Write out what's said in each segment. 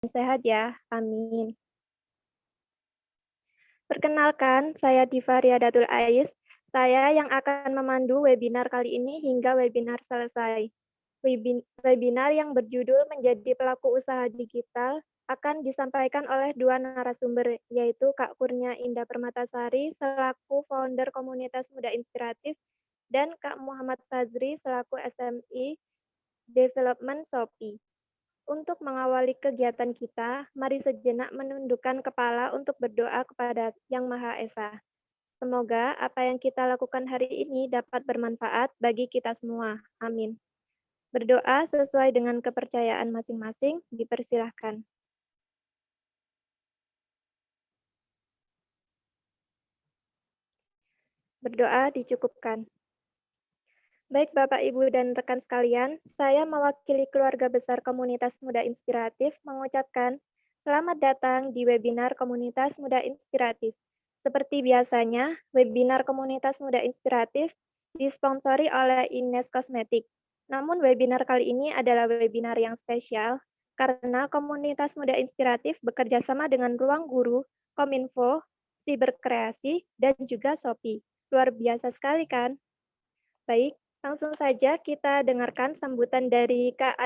sehat ya, amin. Perkenalkan, saya Diva Riyadatul Ais. Saya yang akan memandu webinar kali ini hingga webinar selesai. Webinar yang berjudul Menjadi Pelaku Usaha Digital akan disampaikan oleh dua narasumber, yaitu Kak Kurnia Indah Permatasari selaku founder komunitas Muda Inspiratif dan Kak Muhammad Fazri selaku SME Development Shopee. Untuk mengawali kegiatan kita, mari sejenak menundukkan kepala untuk berdoa kepada Yang Maha Esa. Semoga apa yang kita lakukan hari ini dapat bermanfaat bagi kita semua. Amin. Berdoa sesuai dengan kepercayaan masing-masing, dipersilahkan. Berdoa dicukupkan. Baik Bapak, Ibu, dan rekan sekalian, saya mewakili keluarga besar Komunitas Muda Inspiratif mengucapkan selamat datang di webinar Komunitas Muda Inspiratif. Seperti biasanya, webinar Komunitas Muda Inspiratif disponsori oleh Ines Kosmetik. Namun webinar kali ini adalah webinar yang spesial karena Komunitas Muda Inspiratif bekerja sama dengan Ruang Guru, Kominfo, Siberkreasi, dan juga Shopee. Luar biasa sekali kan? Baik, langsung saja kita dengarkan sambutan dari Kak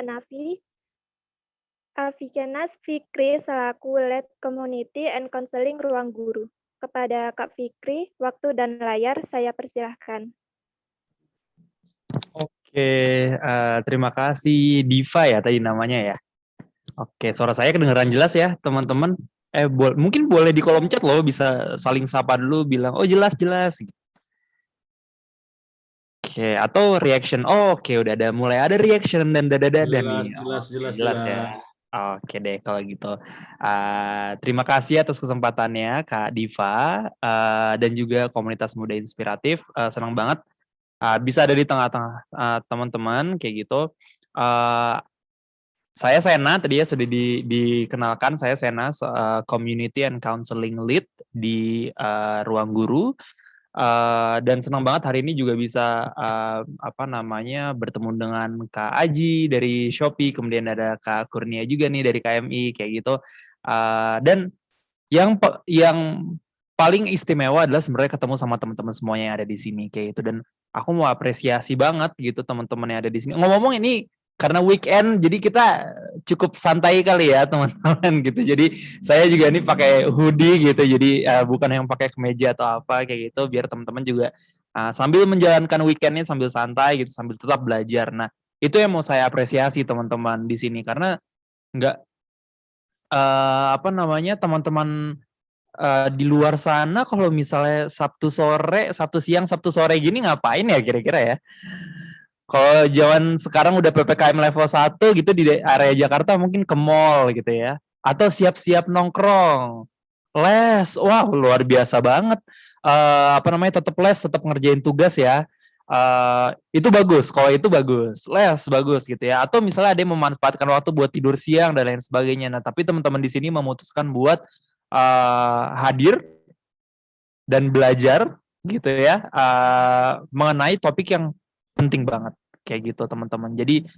Avicenas Fikri selaku Lead Community and Counseling Ruang Guru. Kepada Kak Fikri, waktu dan layar saya persilahkan. Oke, terima kasih Diva ya tadi namanya ya. Oke, suara saya kedengeran jelas ya teman-teman. Mungkin boleh di kolom chat loh, bisa saling sapa dulu, bilang oh jelas. Oke, atau reaction. Oh, oke, udah mulai ada reaction dan dada nih. Jelas ya. Oke deh kalau gitu. Terima kasih atas kesempatannya Kak Diva dan juga komunitas Muda Inspiratif. Senang banget bisa ada di tengah-tengah teman-teman kayak gitu. Saya Sena, tadi ya sudah dikenalkan, saya Sena, Community and Counseling Lead di Ruang Guru. Dan senang banget hari ini juga bisa bertemu dengan Kak Aji dari Shopee, kemudian ada Kak Kurnia juga nih dari KMI kayak gitu. Dan yang paling istimewa adalah sebenarnya ketemu sama teman-teman semuanya yang ada di sini kayak gitu. Dan aku mau apresiasi banget gitu teman-teman yang ada di sini. Ngomong-ngomong ini karena weekend jadi kita cukup santai kali ya teman-teman gitu. Jadi saya juga ini pakai hoodie gitu. Jadi bukan yang pakai kemeja atau apa kayak gitu biar teman-teman juga sambil menjalankan weekendnya sambil santai gitu, sambil tetap belajar. Nah, itu yang mau saya apresiasi teman-teman di sini karena nggak teman-teman di luar sana kalau misalnya Sabtu siang, Sabtu sore gini ngapain ya kira-kira ya? Kalau zaman sekarang udah PPKM level 1 gitu di area Jakarta mungkin ke mall gitu ya. Atau siap-siap nongkrong. Les, wah luar biasa banget. Tetap les, tetap ngerjain tugas ya. Itu bagus, kalau itu bagus. Les bagus gitu ya. Atau misalnya ada yang memanfaatkan waktu buat tidur siang dan lain sebagainya. Nah, tapi teman-teman di sini memutuskan buat hadir dan belajar gitu ya mengenai topik yang penting banget kayak gitu teman-teman. Jadi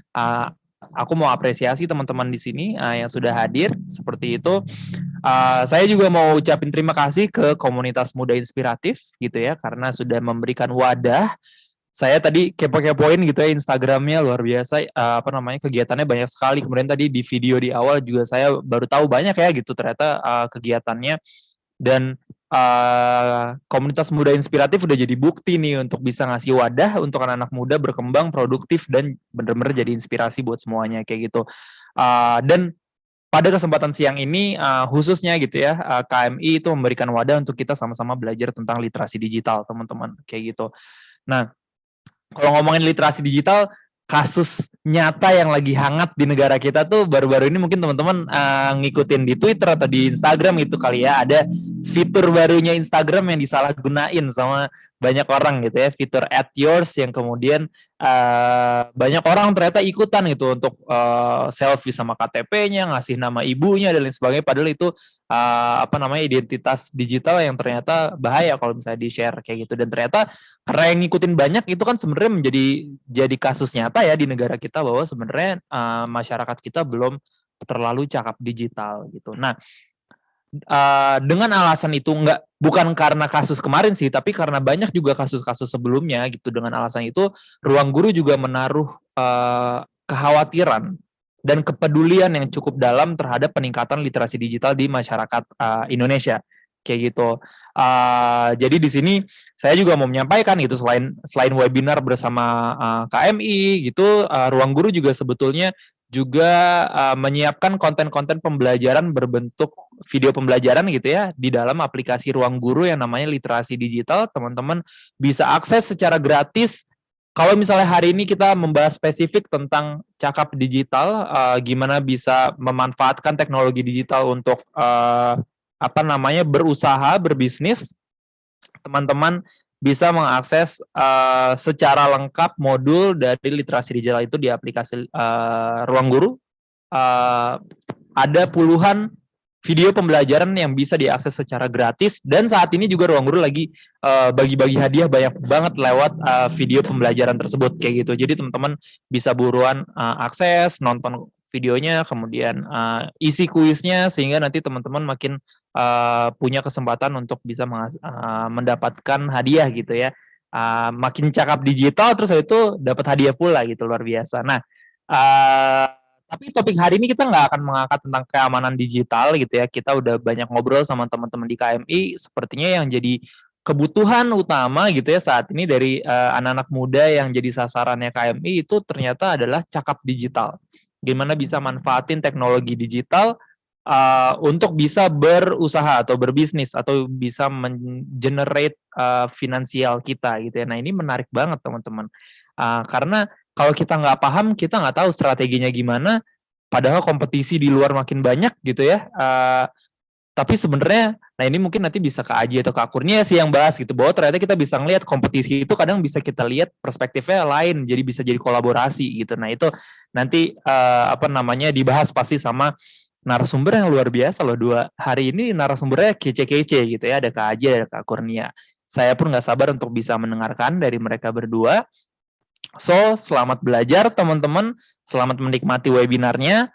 aku mau apresiasi teman-teman di sini yang sudah hadir seperti itu. Saya juga mau ucapin terima kasih ke komunitas Muda Inspiratif gitu ya karena sudah memberikan wadah. Saya tadi kepo-kepoin gitu ya Instagramnya luar biasa kegiatannya banyak sekali. Kemudian tadi di video di awal juga saya baru tahu banyak ya gitu ternyata kegiatannya. Dan komunitas Muda Inspiratif udah jadi bukti nih untuk bisa ngasih wadah untuk anak-anak muda berkembang produktif dan benar-benar jadi inspirasi buat semuanya kayak gitu. Dan pada kesempatan siang ini khususnya gitu ya KMI itu memberikan wadah untuk kita sama-sama belajar tentang literasi digital teman-teman kayak gitu. Nah, kalau ngomongin literasi digital, kasus nyata yang lagi hangat di negara kita tuh baru-baru ini mungkin teman-teman ngikutin di Twitter atau di Instagram gitu kali ya, ada fitur barunya Instagram yang disalahgunain sama banyak orang gitu ya, fitur @yours yang kemudian banyak orang ternyata ikutan gitu untuk selfie sama KTP-nya, ngasih nama ibunya dan lain sebagainya, padahal itu identitas digital yang ternyata bahaya kalau misalnya di-share kayak gitu. Dan ternyata karena yang ngikutin banyak itu kan sebenarnya jadi kasus nyata ya di negara kita bahwa sebenarnya masyarakat kita belum terlalu cakap digital gitu. Nah, dengan alasan itu bukan karena kasus kemarin sih, tapi karena banyak juga kasus-kasus sebelumnya gitu. Dengan alasan itu, Ruang Guru juga menaruh kekhawatiran dan kepedulian yang cukup dalam terhadap peningkatan literasi digital di masyarakat Indonesia, kayak gitu. Jadi di sini saya juga mau menyampaikan gitu, selain webinar bersama KMI gitu, Ruang Guru juga sebetulnya juga menyiapkan konten-konten pembelajaran berbentuk video pembelajaran gitu ya di dalam aplikasi Ruang Guru yang namanya Literasi Digital. Teman-teman bisa akses secara gratis. Kalau misalnya hari ini kita membahas spesifik tentang cakap digital, gimana bisa memanfaatkan teknologi digital untuk berusaha, berbisnis, teman-teman bisa mengakses secara lengkap modul dari literasi digital itu di aplikasi Ruang Guru. Ada puluhan video pembelajaran yang bisa diakses secara gratis, dan saat ini juga Ruang Guru lagi bagi-bagi hadiah banyak banget lewat video pembelajaran tersebut kayak gitu. Jadi teman-teman bisa buruan akses, nonton videonya, kemudian isi kuisnya, sehingga nanti teman-teman makin punya kesempatan untuk bisa mendapatkan hadiah gitu ya. Makin cakap digital, terus itu dapat hadiah pula gitu, luar biasa. Nah, tapi topik hari ini kita nggak akan mengangkat tentang keamanan digital gitu ya. Kita udah banyak ngobrol sama teman-teman di KMI. Sepertinya yang jadi kebutuhan utama gitu ya saat ini dari anak-anak muda yang jadi sasarannya KMI itu ternyata adalah cakap digital. Gimana bisa manfaatin teknologi digital untuk bisa berusaha atau berbisnis atau bisa generate finansial kita gitu ya. Nah, ini menarik banget teman-teman. Karena kalau kita nggak paham, kita nggak tahu strateginya gimana, padahal kompetisi di luar makin banyak gitu ya. Tapi sebenarnya, nah ini mungkin nanti bisa Kak Aji atau Kak Kurnia sih yang bahas gitu, bahwa ternyata kita bisa ngelihat kompetisi itu kadang bisa kita lihat perspektifnya lain, jadi bisa jadi kolaborasi gitu. Nah itu nanti dibahas pasti sama narasumber yang luar biasa loh. Hari ini narasumbernya kece-kece gitu ya, ada Kak Aji, ada Kak Kurnia. Saya pun nggak sabar untuk bisa mendengarkan dari mereka berdua. So, selamat belajar teman-teman, selamat menikmati webinarnya.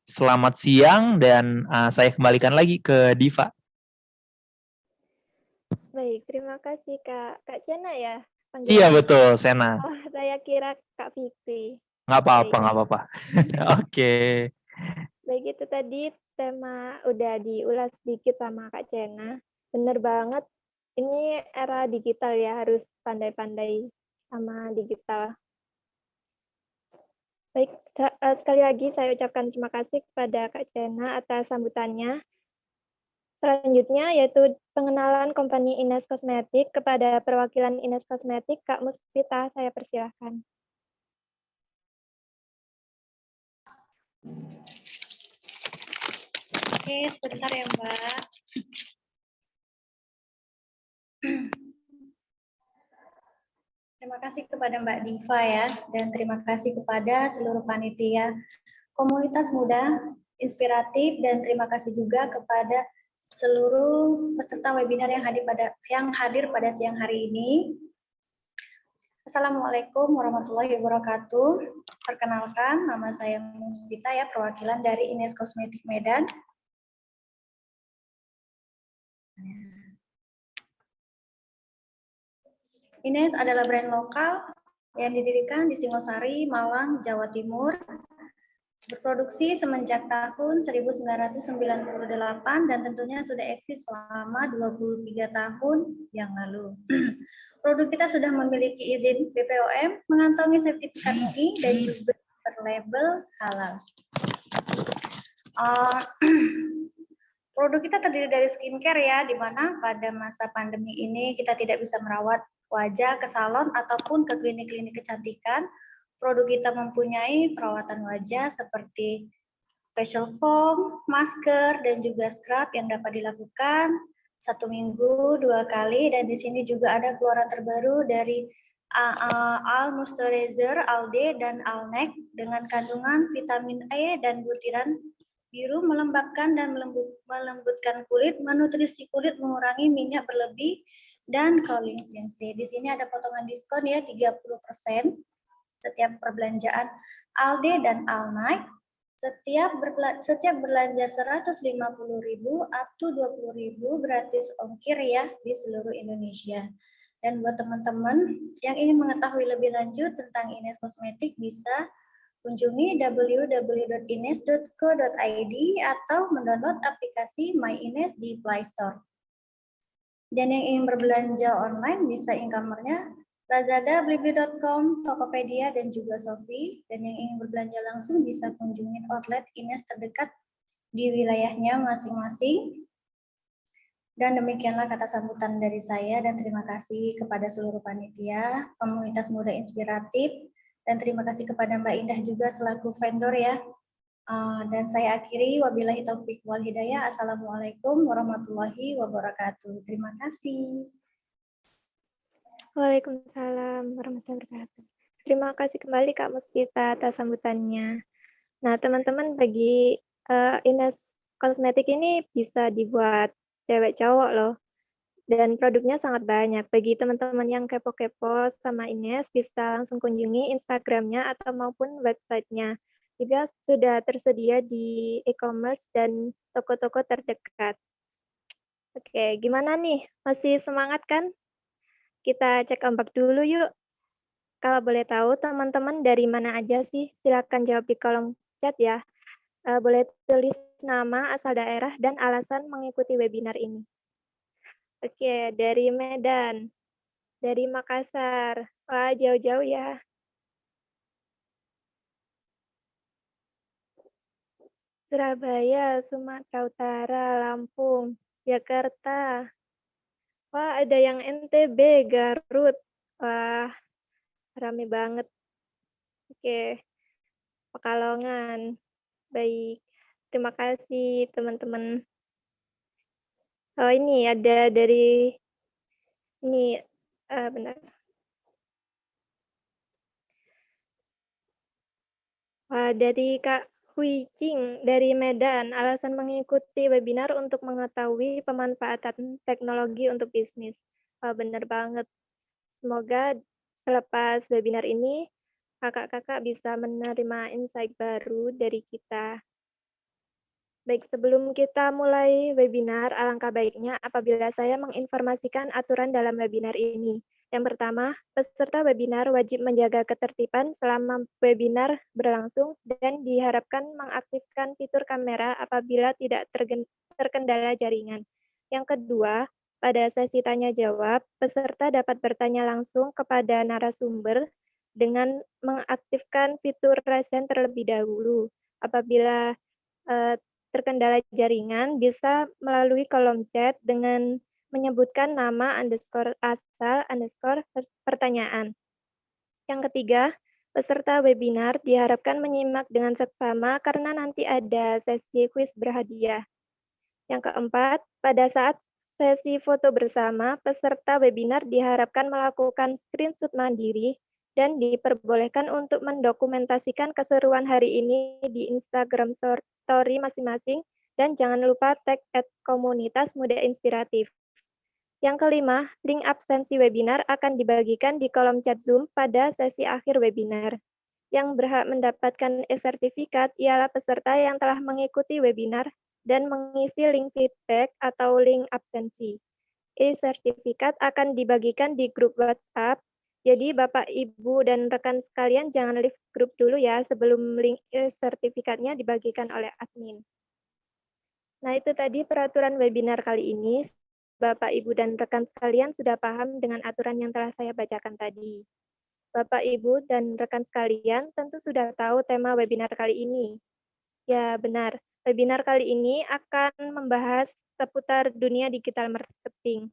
Selamat siang dan saya kembalikan lagi ke Diva. Baik, terima kasih Kak Cena ya panggilan. Iya betul, Sena. Oh, saya kira Kak Fikri. Nggak apa-apa, nggak apa-apa. Oke. Baik, itu tadi tema udah diulas sedikit sama Kak Cena. Bener banget, ini era digital ya, harus pandai-pandai sama digital. Baik, sekali lagi saya ucapkan terima kasih kepada Kak Cena atas sambutannya. Selanjutnya yaitu pengenalan company Ines Kosmetik. Kepada perwakilan Ines Kosmetik, Kak Muspita, saya persilahkan. Oke, sebentar ya Mbak. Terima kasih kepada Mbak Diva ya, dan terima kasih kepada seluruh panitia komunitas muda inspiratif, dan terima kasih juga kepada seluruh peserta webinar yang hadir pada siang hari ini. Assalamualaikum warahmatullahi wabarakatuh. Perkenalkan, nama saya Muspita ya, perwakilan dari Ines Kosmetik Medan. Ines adalah brand lokal yang didirikan di Singosari, Malang, Jawa Timur. Berproduksi semenjak tahun 1998 dan tentunya sudah eksis selama 23 tahun yang lalu. Produk kita sudah memiliki izin BPOM, mengantongi sertifikat MUI, dan juga berlabel halal. Produk kita terdiri dari skincare ya, di mana pada masa pandemi ini kita tidak bisa merawat wajah ke salon ataupun ke klinik-klinik kecantikan. Produk kita mempunyai perawatan wajah seperti facial foam, masker, dan juga scrub yang dapat dilakukan 1 minggu 2 kali. Dan di sini juga ada keluaran terbaru dari Al Moisturizer, Alde, dan Alnec dengan kandungan vitamin E dan butiran biru, melembabkan dan melembutkan kulit, menutrisi kulit, mengurangi minyak berlebih, dan calling sensei. Di sini ada potongan diskon ya 30% setiap perbelanjaan Alde dan Alnec. Setiap belanja 150.000 up to 20.000 gratis ongkir ya di seluruh Indonesia. Dan buat teman-teman yang ingin mengetahui lebih lanjut tentang Ines Kosmetik bisa kunjungi www.ines.co.id atau mendownload aplikasi My Ines di Play Store. Dan yang ingin berbelanja online bisa e-commerce-nya Lazada, Blibli.com, Tokopedia, dan juga Shopee. Dan yang ingin berbelanja langsung bisa kunjungi outlet Ines terdekat di wilayahnya masing-masing. Dan demikianlah kata sambutan dari saya dan terima kasih kepada seluruh panitia, komunitas muda inspiratif, dan terima kasih kepada Mbak Indah juga selaku vendor ya. Dan saya akhiri, wabillahi taufiq wal hidayah. Assalamualaikum warahmatullahi wabarakatuh. Terima kasih. Waalaikumsalam warahmatullahi wabarakatuh. Terima kasih kembali Kak Muspita atas sambutannya. Nah, teman-teman, bagi Ines Kosmetik ini bisa dibuat cewek cowok loh. Dan produknya sangat banyak. Bagi teman-teman yang kepo-kepo sama Ines, bisa langsung kunjungi Instagramnya atau maupun websitenya. Juga sudah tersedia di e-commerce dan toko-toko terdekat. Oke, gimana nih? Masih semangat kan? Kita cek ombak dulu yuk. Kalau boleh tahu, teman-teman dari mana aja sih? Silakan jawab di kolom chat ya. Boleh tulis nama, asal daerah, dan alasan mengikuti webinar ini. Oke, dari Medan, dari Makassar. Wah, jauh-jauh ya. Surabaya, Sumatera Utara, Lampung, Jakarta. Wah, ada yang NTB, Garut. Wah, rame banget. Oke, Pekalongan. Baik, terima kasih teman-teman. Oh, ini ada dari ini benar. Wah, dari Kak Hui Ching dari Medan, alasan mengikuti webinar untuk mengetahui pemanfaatan teknologi untuk bisnis. Wah, benar banget. Semoga selepas webinar ini, kakak-kakak bisa menerima insight baru dari kita. Baik, sebelum kita mulai webinar, alangkah baiknya apabila saya menginformasikan aturan dalam webinar ini. Yang pertama, peserta webinar wajib menjaga ketertiban selama webinar berlangsung dan diharapkan mengaktifkan fitur kamera apabila tidak terkendala jaringan. Yang kedua, pada sesi tanya jawab, peserta dapat bertanya langsung kepada narasumber dengan mengaktifkan fitur raise hand terlebih dahulu. Apabila terkendala jaringan, bisa melalui kolom chat dengan menyebutkan nama asal pertanyaan. Yang ketiga, peserta webinar diharapkan menyimak dengan seksama karena nanti ada sesi kuis berhadiah. Yang keempat, pada saat sesi foto bersama, peserta webinar diharapkan melakukan screenshot mandiri dan diperbolehkan untuk mendokumentasikan keseruan hari ini di Instagram Story masing-masing, dan jangan lupa tag @komunitas muda inspiratif. Yang kelima, link absensi webinar akan dibagikan di kolom chat Zoom pada sesi akhir webinar. Yang berhak mendapatkan e-sertifikat ialah peserta yang telah mengikuti webinar dan mengisi link feedback atau link absensi. E-sertifikat akan dibagikan di grup WhatsApp. Jadi Bapak, Ibu, dan rekan sekalian jangan leave grup dulu ya sebelum link sertifikatnya dibagikan oleh admin. Nah, itu tadi peraturan webinar kali ini. Bapak, Ibu, dan rekan sekalian sudah paham dengan aturan yang telah saya bacakan tadi. Bapak, Ibu, dan rekan sekalian tentu sudah tahu tema webinar kali ini. Ya, benar. Webinar kali ini akan membahas seputar dunia digital marketing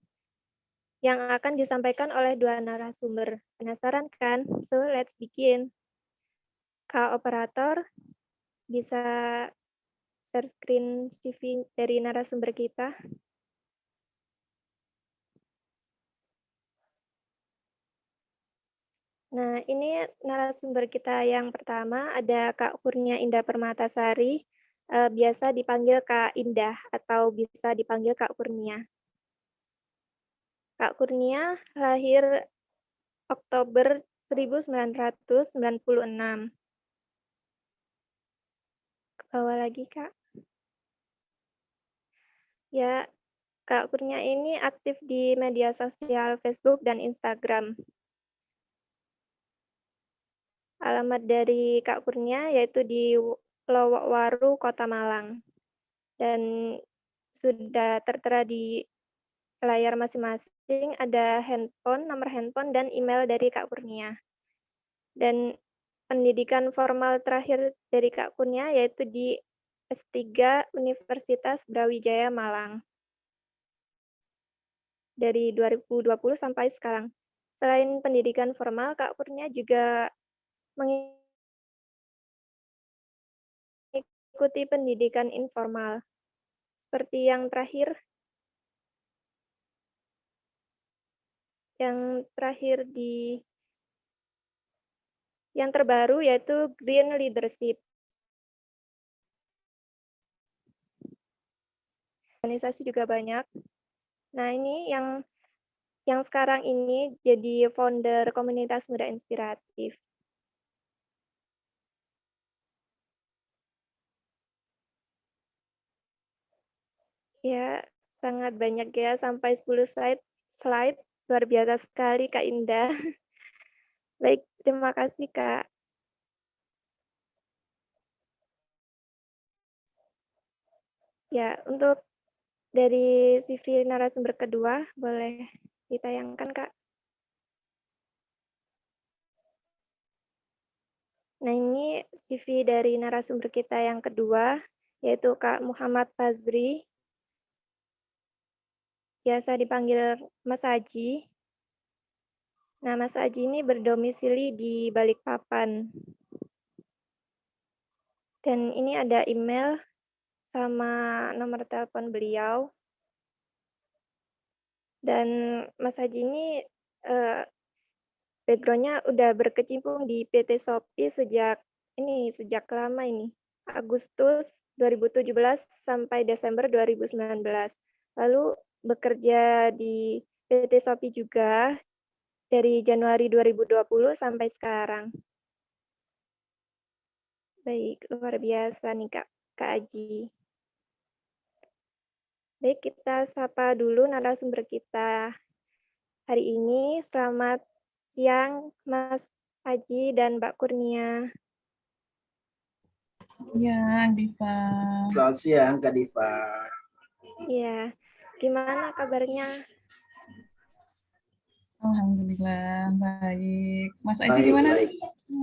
yang akan disampaikan oleh dua narasumber. Penasaran kan? So, let's begin. Kak Operator, bisa share screen CV dari narasumber kita? Nah, ini narasumber kita yang pertama, ada Kak Kurnia Indah Permatasari, biasa dipanggil Kak Indah atau bisa dipanggil Kak Kurnia. Kak Kurnia lahir Oktober 1996. bawah lagi, Kak. Ya, Kak Kurnia ini aktif di media sosial Facebook dan Instagram. Alamat dari Kak Kurnia yaitu di Lowokwaru, Kota Malang. Dan sudah tertera di layar masing-masing ada nomor handphone, dan email dari Kak Kurnia. Dan pendidikan formal terakhir dari Kak Kurnia yaitu di S3 Universitas Brawijaya Malang. Dari 2020 sampai sekarang. Selain pendidikan formal, Kak Kurnia juga mengikuti pendidikan informal. Seperti yang terbaru yaitu Green Leadership. Organisasi juga banyak. Nah, ini yang sekarang ini jadi founder komunitas muda inspiratif. Ya, sangat banyak ya, sampai 10 slide. Luar biasa sekali, Kak Indah. Baik, terima kasih, Kak. Ya, untuk dari CV narasumber kedua, boleh ditayangkan, Kak. Nah, ini CV dari narasumber kita yang kedua, yaitu Kak Muhammad Fazri. Biasa dipanggil Mas Haji. Nah, Mas Haji ini berdomisili di Balikpapan. Dan ini ada email sama nomor telepon beliau. Dan Mas Haji ini background-nya udah berkecimpung di PT Shopee sejak lama ini. Agustus 2017 sampai Desember 2019. Lalu bekerja di PT Shopee juga dari Januari 2020 sampai sekarang. Baik, luar biasa nih Kak Aji. Baik, kita sapa dulu narasumber kita hari ini. Selamat siang, Mas Haji dan Mbak Kurnia. Ya, Diva. Selamat siang, Kak Diva. Iya, gimana kabarnya? Alhamdulillah, baik. Mas Haji gimana?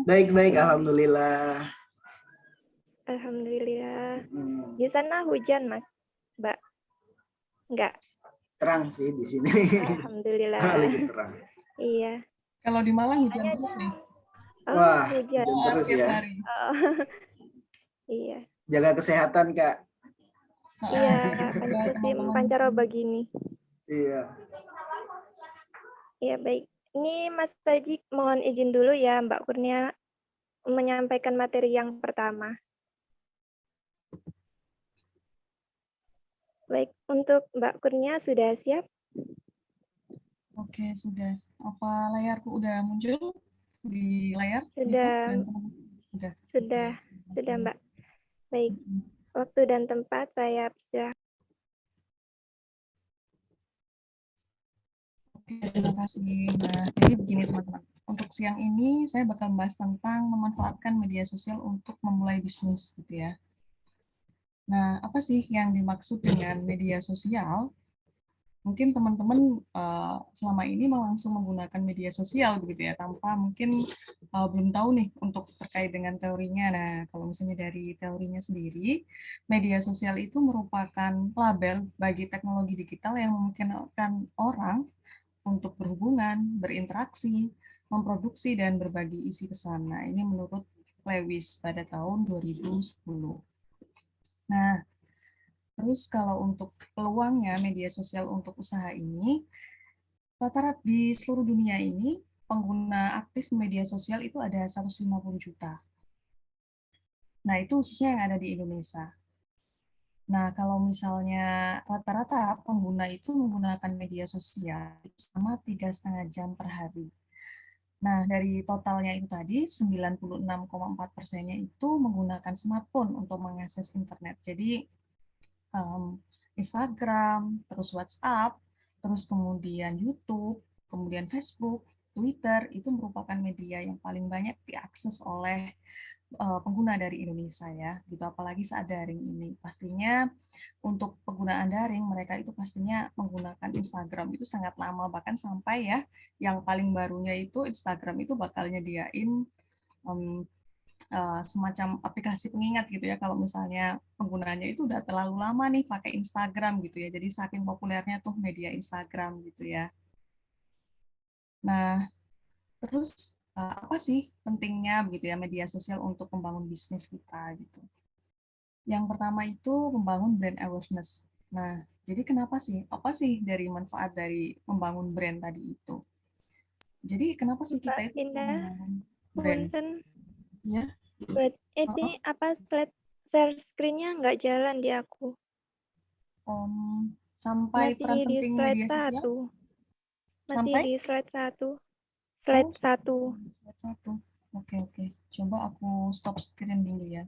Baik, alhamdulillah. Alhamdulillah. Di sana hujan, Mas, Mbak? Enggak? Terang sih di sini. Alhamdulillah. Lagi terang. Iya. Kalau di Malang hujan terus nih. Oh, Wah, hujan terus Tiap ya. hari. Oh. Iya. Jaga kesehatan, Kak. Iya, juga kan musim teman-teman pancaroba semua. gini. Iya. Iya, baik. Ini Mas Haji mohon izin dulu ya, Mbak Kurnia menyampaikan materi yang pertama. Baik, untuk Mbak Kurnia sudah siap? Oke, sudah. Apa layarku udah muncul di layar? Sudah. Sudah. Sudah, Mbak. Baik, waktu dan tempat saya persilahkan. Oke, terima kasih. Nah, jadi begini teman-teman. Untuk siang ini saya bakal membahas tentang memanfaatkan media sosial untuk memulai bisnis, gitu ya. Nah, apa sih yang dimaksud dengan media sosial? Mungkin teman-teman selama ini langsung menggunakan media sosial begitu ya, tanpa mungkin belum tahu nih untuk terkait dengan teorinya. Nah, kalau misalnya dari teorinya sendiri, media sosial itu merupakan label bagi teknologi digital yang memungkinkan orang untuk berhubungan, berinteraksi, memproduksi, dan berbagi isi pesan. Nah, ini menurut Lewis pada tahun 2010. Nah, terus kalau untuk peluangnya media sosial untuk usaha ini, rata-rata di seluruh dunia ini, pengguna aktif media sosial itu ada 150 juta. Nah, itu khususnya yang ada di Indonesia. Nah, kalau misalnya rata-rata pengguna itu menggunakan media sosial selama 3,5 jam per hari. Nah, dari totalnya itu tadi, 96,4%-nya itu menggunakan smartphone untuk mengakses internet. Jadi, Instagram, terus WhatsApp, terus kemudian YouTube, kemudian Facebook, Twitter, itu merupakan media yang paling banyak diakses oleh pengguna dari Indonesia ya, gitu. Apalagi saat daring ini, pastinya untuk penggunaan daring mereka itu pastinya menggunakan Instagram itu sangat lama, bahkan sampai ya yang paling barunya itu Instagram itu bakal nyediain um, semacam aplikasi pengingat gitu ya kalau misalnya penggunanya itu udah terlalu lama nih pakai Instagram gitu ya. Jadi saking populernya tuh media Instagram gitu ya. Nah, terus apa sih pentingnya begitu ya media sosial untuk membangun bisnis kita gitu. Yang pertama itu membangun brand awareness. Nah, jadi kenapa sih? Apa sih dari manfaat dari membangun brand tadi itu? Jadi kenapa sih kita Mbak itu perlu Indah, membangun brand? punten. Ya, Buat ini apa share screen-nya nggak jalan di aku. sampai Masih peran di penting slide media sosial 1. Masih sampai di slide 1. oh Slide 1. slide 1. Oke, oke. Coba aku stop screen dulu ya.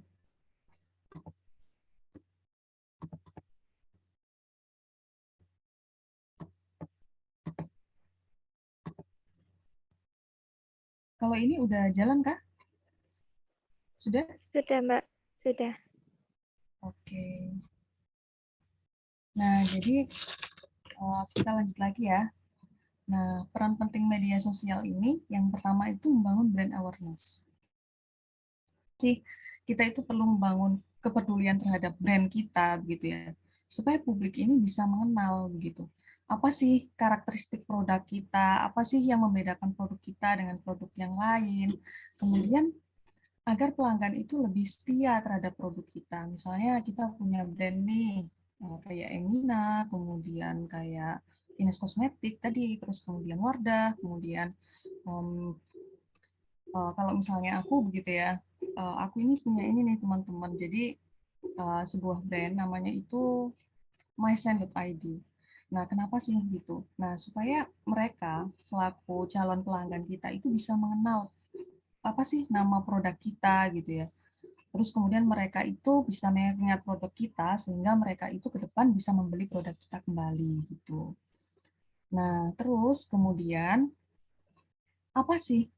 Kalau ini udah jalan kah? Sudah? Sudah, Mbak. Sudah. Oke. Nah, jadi kita lanjut lagi ya. Nah, peran penting media sosial ini yang pertama itu membangun brand awareness. Kita itu perlu membangun kepedulian terhadap brand kita begitu ya. Supaya publik ini bisa mengenal begitu. Apa sih karakteristik produk kita? Apa sih yang membedakan produk kita dengan produk yang lain? Kemudian agar pelanggan itu lebih setia terhadap produk kita. Misalnya kita punya brand nih, kayak Emina, kemudian kayak Ines Kosmetik tadi, terus kemudian Wardah, kemudian kalau misalnya aku begitu ya, aku ini punya ini nih teman-teman. Jadi sebuah brand namanya itu mysen.id. Nah, kenapa sih gitu? Nah, supaya mereka selaku calon pelanggan kita itu bisa mengenal apa sih nama produk kita gitu ya. Terus kemudian mereka itu bisa mengingat produk kita sehingga mereka itu ke depan bisa membeli produk kita kembali gitu. Nah, terus kemudian apa sih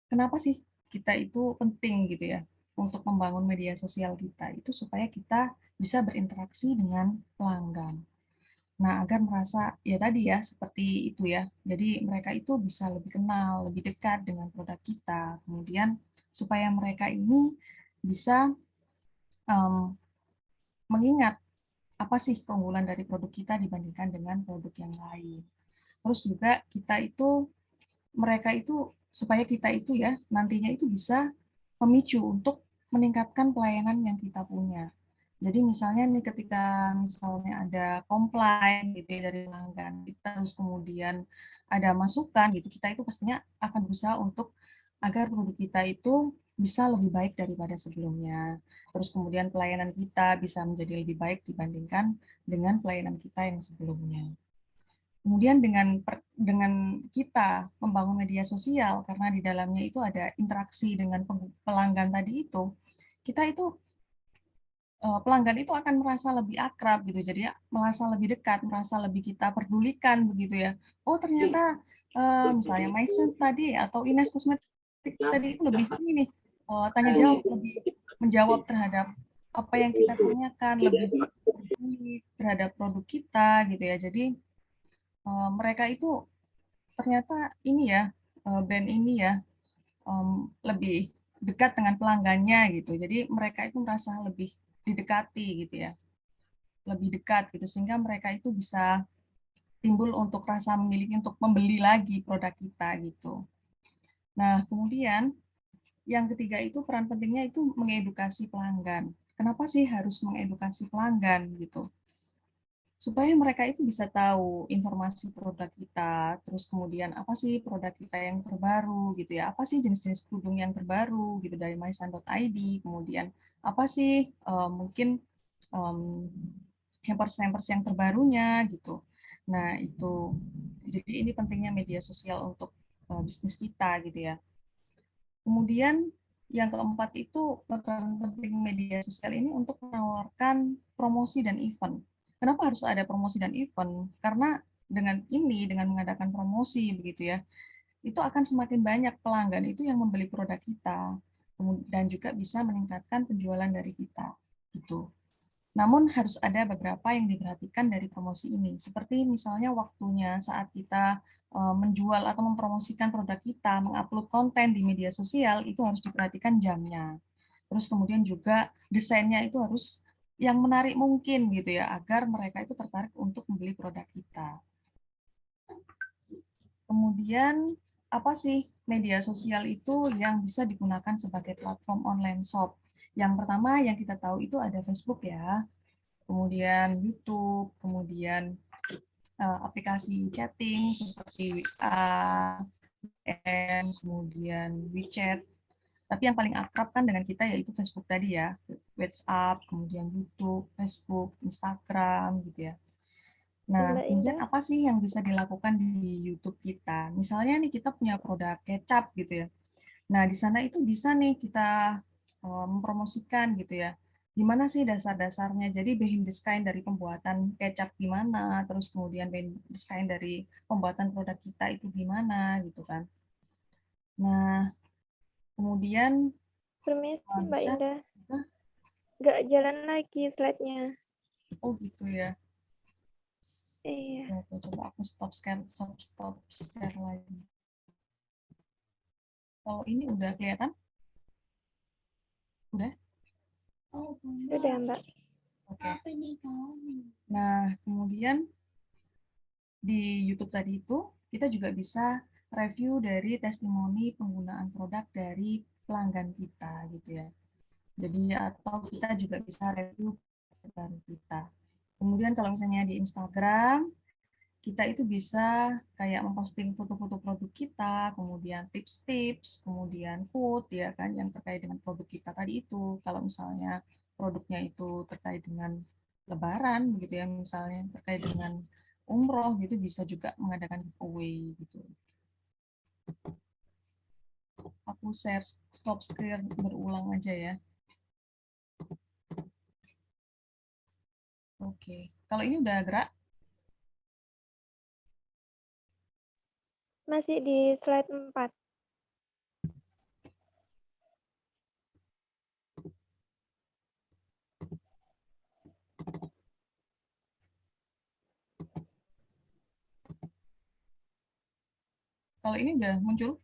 kenapa sih kita itu penting gitu ya untuk membangun media sosial kita itu supaya kita bisa berinteraksi dengan pelanggan. Nah, agar merasa ya tadi ya seperti itu ya. Jadi mereka itu bisa lebih kenal, lebih dekat dengan produk kita. Kemudian supaya mereka ini bisa um, mengingat apa sih keunggulan dari produk kita dibandingkan dengan produk yang lain. Terus juga kita itu mereka itu supaya kita itu ya nantinya itu bisa memicu untuk meningkatkan pelayanan yang kita punya. Jadi misalnya nih ketika misalnya ada komplain gitu ya dari pelanggan, kita terus kemudian ada masukan gitu, kita itu pastinya akan berusaha untuk agar produk kita itu bisa lebih baik daripada sebelumnya. Terus kemudian pelayanan kita bisa menjadi lebih baik dibandingkan dengan pelayanan kita yang sebelumnya. Kemudian dengan kita membangun media sosial karena di dalamnya itu ada interaksi dengan pelanggan tadi itu, kita itu pelanggan itu akan merasa lebih akrab gitu. Jadi merasa lebih dekat, merasa lebih kita pedulikan begitu ya. Oh, ternyata misalnya Maison tadi atau Ines Kosmetik tadi itu lebih ini nih tanya jawab, lebih menjawab terhadap apa yang kita tanyakan, lebih peduli terhadap produk kita gitu ya. Jadi mereka itu ternyata ini ya brand ini ya lebih dekat dengan pelanggannya gitu. Jadi mereka itu merasa lebih didekati gitu ya, lebih dekat gitu sehingga mereka itu bisa timbul untuk rasa memiliki untuk membeli lagi produk kita gitu. Nah, kemudian yang ketiga itu peran pentingnya itu mengedukasi pelanggan. Kenapa sih harus mengedukasi pelanggan gitu? Supaya mereka itu bisa tahu informasi produk kita, terus kemudian apa sih produk kita yang terbaru gitu ya, apa sih jenis-jenis kerudung yang terbaru gitu dari mysan.id, kemudian apa sih mungkin hampers-hampers yang terbarunya gitu. Nah itu, jadi ini pentingnya media sosial untuk bisnis kita gitu ya. Kemudian yang keempat itu peran penting media sosial ini untuk menawarkan promosi dan event. Kenapa harus ada promosi dan event? Karena dengan mengadakan promosi begitu ya, itu akan semakin banyak pelanggan itu yang membeli produk kita dan juga bisa meningkatkan penjualan dari kita gitu. Namun harus ada beberapa yang diperhatikan dari promosi ini, seperti misalnya waktunya saat kita menjual atau mempromosikan produk kita, mengupload konten di media sosial, itu harus diperhatikan jamnya. Terus kemudian juga desainnya itu harus yang menarik mungkin gitu ya, agar mereka itu tertarik untuk membeli produk kita. Kemudian apa sih media sosial itu yang bisa digunakan sebagai platform online shop? Yang pertama yang kita tahu itu ada Facebook ya, kemudian YouTube, kemudian aplikasi chatting seperti WA, kemudian WeChat. Tapi yang paling akrab kan dengan kita yaitu Facebook tadi ya, WhatsApp, kemudian YouTube, Facebook, Instagram gitu ya. Nah, Mbak kemudian Indah. apa sih yang bisa dilakukan di YouTube kita? Misalnya nih kita punya produk kecap gitu ya. Nah, di sana itu bisa nih kita mempromosikan gitu ya. Gimana sih dasar-dasarnya? Jadi behind the scenes dari pembuatan kecap gimana, terus kemudian behind the scenes dari pembuatan produk kita itu gimana gitu kan. Nah, kemudian Permisi Mbak bisa Indah. Nggak jalan lagi slide-nya. oh gitu ya. Iya. Oke, coba aku stop share lagi. Kalau ini udah kelihatan? Udah? Sudah Mbak. Oke. Nah, kemudian di YouTube tadi itu kita juga bisa review dari testimoni penggunaan produk dari pelanggan kita gitu ya. Jadi atau kita juga bisa review baru kita. Kemudian kalau misalnya di Instagram kita itu bisa kayak memposting foto-foto produk kita, kemudian tips-tips, kemudian quote ya kan yang terkait dengan produk kita tadi itu. Kalau misalnya produknya itu terkait dengan lebaran begitu ya, misalnya terkait dengan umroh gitu bisa juga mengadakan giveaway gitu. Aku share stop screen berulang aja ya. Oke. Kalau ini udah gerak? Masih di slide 4. Kalau ini udah muncul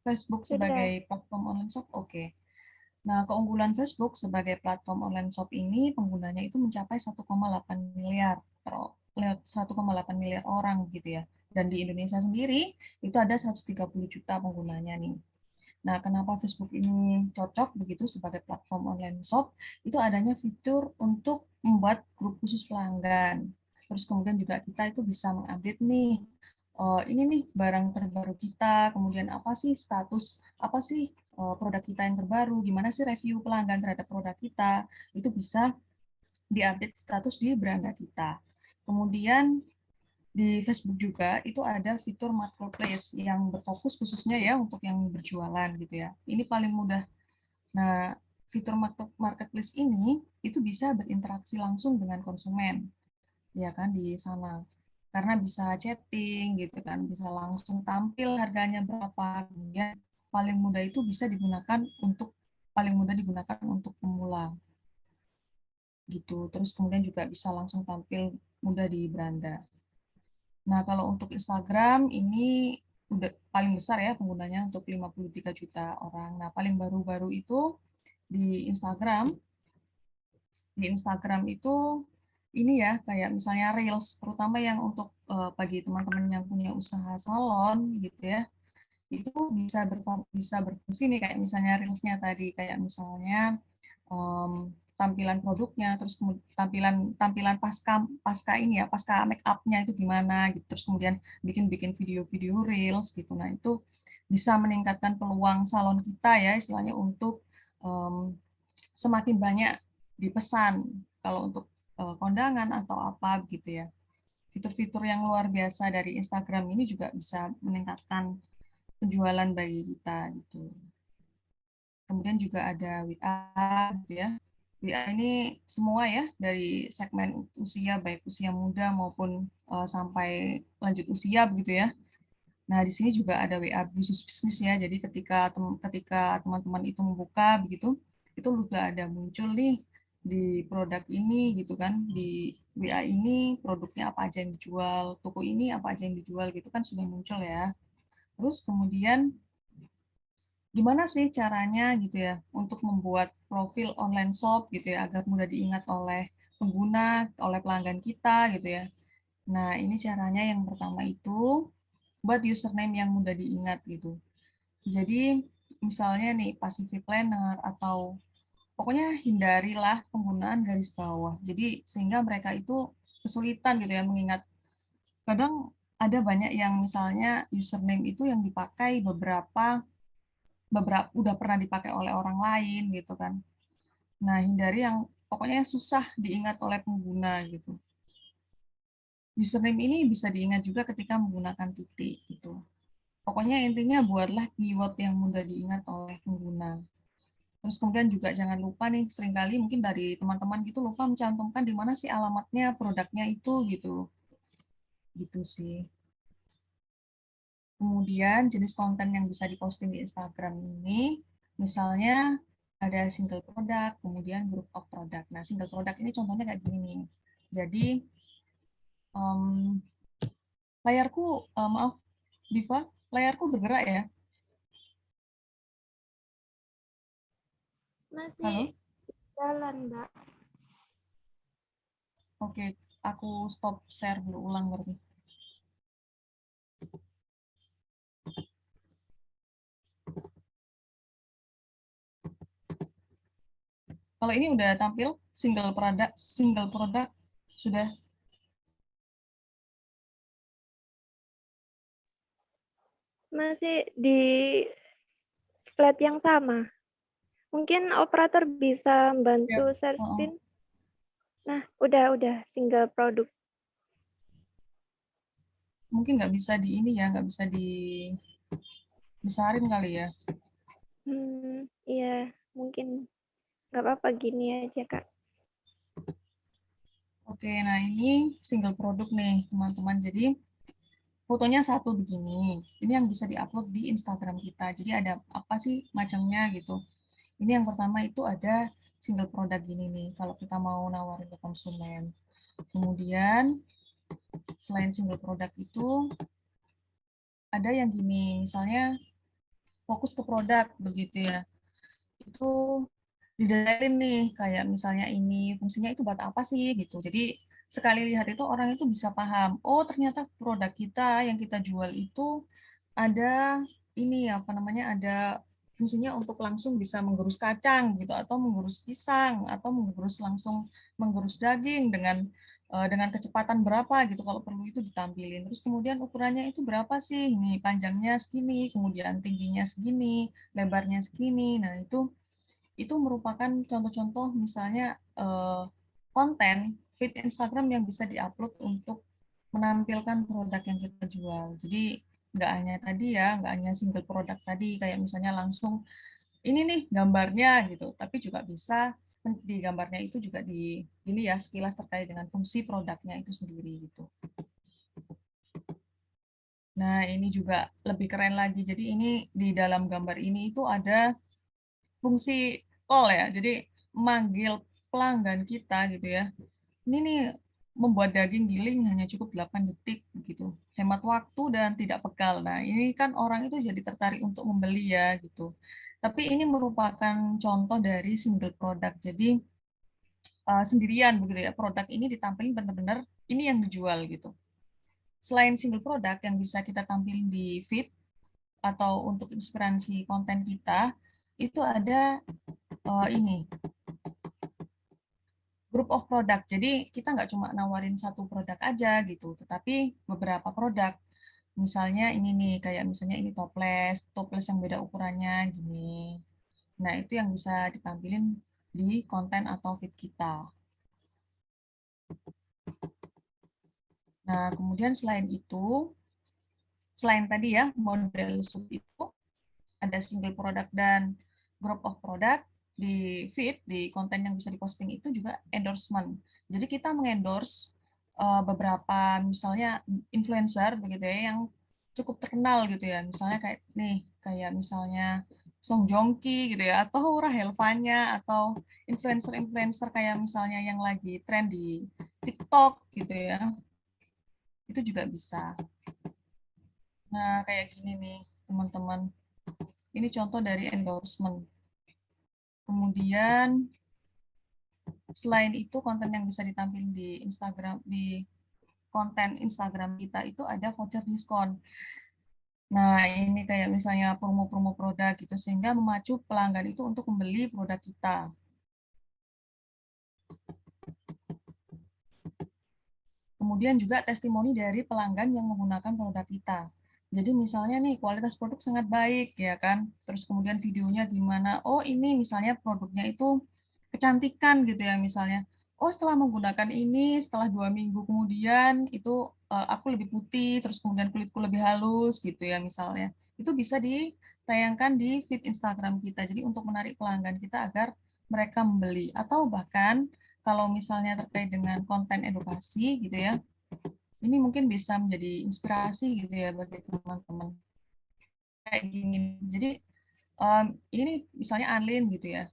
Facebook Sudah. sebagai platform online shop, oke. Nah, keunggulan Facebook sebagai platform online shop ini penggunanya itu mencapai 1,8 miliar 1,8 miliar orang gitu ya. Dan di Indonesia sendiri itu ada 130 juta penggunanya nih. Nah, kenapa Facebook ini cocok begitu sebagai platform online shop? Itu adanya fitur untuk membuat grup khusus pelanggan. Terus kemudian juga kita itu bisa mengupdate nih, ini nih barang terbaru kita, kemudian apa sih status, apa sih produk kita yang terbaru, gimana sih review pelanggan terhadap produk kita, itu bisa diupdate status di beranda kita. Kemudian di Facebook juga itu ada fitur marketplace yang berfokus khususnya ya untuk yang berjualan gitu ya. Ini paling mudah. Nah, fitur marketplace ini itu bisa berinteraksi langsung dengan konsumen, ya kan di sana. Karena bisa chatting gitu kan, bisa langsung tampil harganya berapa. Kemudian paling mudah digunakan untuk pemula. Gitu. Terus kemudian juga bisa langsung tampil mudah di beranda. Nah, kalau untuk Instagram ini udah paling besar ya penggunanya untuk 53 juta orang. Nah, paling baru-baru itu di Instagram. Di Instagram itu ini ya kayak misalnya Reels, terutama yang untuk bagi teman-teman yang punya usaha salon gitu ya. Itu bisa berfungsi nih kayak misalnya Reels-nya tadi kayak misalnya tampilan produknya, terus tampilan pasca ini ya, pasca make up-nya itu gimana gitu, terus kemudian bikin video-video reels gitu. Nah itu bisa meningkatkan peluang salon kita ya istilahnya untuk semakin banyak dipesan kalau untuk kondangan atau apa gitu ya. Fitur-fitur yang luar biasa dari Instagram ini juga bisa meningkatkan penjualan bagi kita gitu. Kemudian juga ada WA gitu ya. WA ini semua ya dari segmen usia baik usia muda maupun sampai lanjut usia begitu ya. Nah, di sini juga ada WA khusus bisnis ya. Jadi ketika teman-teman itu membuka begitu, itu juga ada muncul nih di produk ini gitu kan, di WA ini produknya apa aja yang dijual, toko ini apa aja yang dijual gitu kan sudah muncul ya. Terus kemudian gimana sih caranya gitu ya untuk membuat profil online shop gitu ya agar mudah diingat oleh pengguna, oleh pelanggan kita gitu ya. Nah, ini caranya yang pertama itu buat username yang mudah diingat gitu. Jadi misalnya nih Pacific Planner atau pokoknya hindarilah penggunaan garis bawah. Jadi sehingga mereka itu kesulitan gitu ya mengingat. Kadang ada banyak yang misalnya username itu yang dipakai beberapa beberapa udah pernah dipakai oleh orang lain gitu kan. Nah, hindari yang pokoknya susah diingat oleh pengguna gitu. Username ini bisa diingat juga ketika menggunakan titik gitu. Pokoknya intinya buatlah keyword yang mudah diingat oleh pengguna. Terus kemudian juga jangan lupa nih, seringkali mungkin dari teman-teman gitu lupa mencantumkan di mana sih alamatnya produknya itu gitu. Gitu sih. Kemudian jenis konten yang bisa diposting di Instagram ini, misalnya ada single product, kemudian group of product. Nah, single product ini contohnya kayak gini nih. Jadi, layarku, maaf, Diva, layarku bergerak ya? Masih Halo? jalan, Mbak. Oke, aku stop share dulu ulang berarti. Kalau ini udah tampil single product sudah. Masih di slide yang sama. Mungkin operator bisa Ya. bantu share screen. Nah, udah single produk. Mungkin nggak bisa di ini ya, nggak bisa dibesarin kali ya. Iya, mungkin nggak apa-apa gini aja, Kak. Oke, nah ini single produk nih, teman-teman. Jadi fotonya satu begini. Ini yang bisa diupload di Instagram kita. Jadi ada apa sih macamnya gitu. Ini yang pertama itu ada single produk gini nih, kalau kita mau nawarin ke konsumen. Kemudian selain single produk itu ada yang gini, misalnya fokus ke produk begitu ya. Itu didetailin nih, kayak misalnya ini fungsinya itu buat apa sih gitu. Jadi sekali lihat itu orang itu bisa paham, oh ternyata produk kita yang kita jual itu ada ini apa namanya, ada fungsinya untuk langsung bisa menggerus kacang gitu atau menggerus pisang atau menggerus daging dengan kecepatan berapa gitu kalau perlu itu ditampilin. Terus kemudian ukurannya itu berapa sih? Ini panjangnya segini, kemudian tingginya segini, lebarnya segini. Nah, itu merupakan contoh-contoh misalnya konten feed Instagram yang bisa diupload untuk menampilkan produk yang kita jual. Jadi nggak hanya tadi ya, nggak hanya single produk tadi, kayak misalnya langsung ini nih gambarnya gitu, tapi juga bisa di gambarnya itu juga di ini ya sekilas terkait dengan fungsi produknya itu sendiri gitu. Nah, ini juga lebih keren lagi. Jadi ini di dalam gambar ini itu ada fungsi call ya. Jadi manggil pelanggan kita gitu ya. Ini nih membuat daging giling hanya cukup 8 detik begitu. Hemat waktu dan tidak pegal. Nah, ini kan orang itu jadi tertarik untuk membeli ya gitu. Tapi ini merupakan contoh dari single product. Jadi sendirian begitu ya. Produk ini ditampilkan benar-benar ini yang dijual gitu. Selain single product yang bisa kita tampilin di feed atau untuk inspirasi konten kita, itu ada ini group of product. Jadi kita nggak cuma nawarin satu produk aja gitu, tetapi beberapa produk. Misalnya ini nih, kayak misalnya ini toples yang beda ukurannya gini. Nah, itu yang bisa ditampilin di konten atau feed kita. Nah, kemudian selain itu, selain tadi ya model sub itu ada single product dan group of product, di feed, di konten yang bisa diposting itu juga endorsement. Jadi kita mengendorse beberapa misalnya influencer begitu ya yang cukup terkenal gitu ya. Misalnya kayak misalnya Song Joong Ki gitu ya, atau Rahel Fanya, atau influencer-influencer kayak misalnya yang lagi tren di TikTok gitu ya. Itu juga bisa. Nah, kayak gini nih, teman-teman. Ini contoh dari endorsement. Kemudian selain itu konten yang bisa ditampilkan di Instagram, di konten Instagram kita itu ada voucher diskon. Nah, ini kayak misalnya promo-promo produk gitu sehingga memacu pelanggan itu untuk membeli produk kita. Kemudian juga testimoni dari pelanggan yang menggunakan produk kita. Jadi misalnya nih kualitas produk sangat baik ya kan. Terus kemudian videonya gimana? Oh, ini misalnya produknya itu kecantikan gitu ya misalnya. Oh, setelah menggunakan ini, setelah 2 minggu kemudian itu aku lebih putih, terus kemudian kulitku lebih halus gitu ya misalnya. Itu bisa ditayangkan di feed Instagram kita. Jadi untuk menarik pelanggan kita agar mereka membeli. Atau bahkan kalau misalnya terkait dengan konten edukasi gitu ya, ini mungkin bisa menjadi inspirasi gitu ya bagi teman-teman. Kayak gini. Jadi ini misalnya Anlin gitu ya.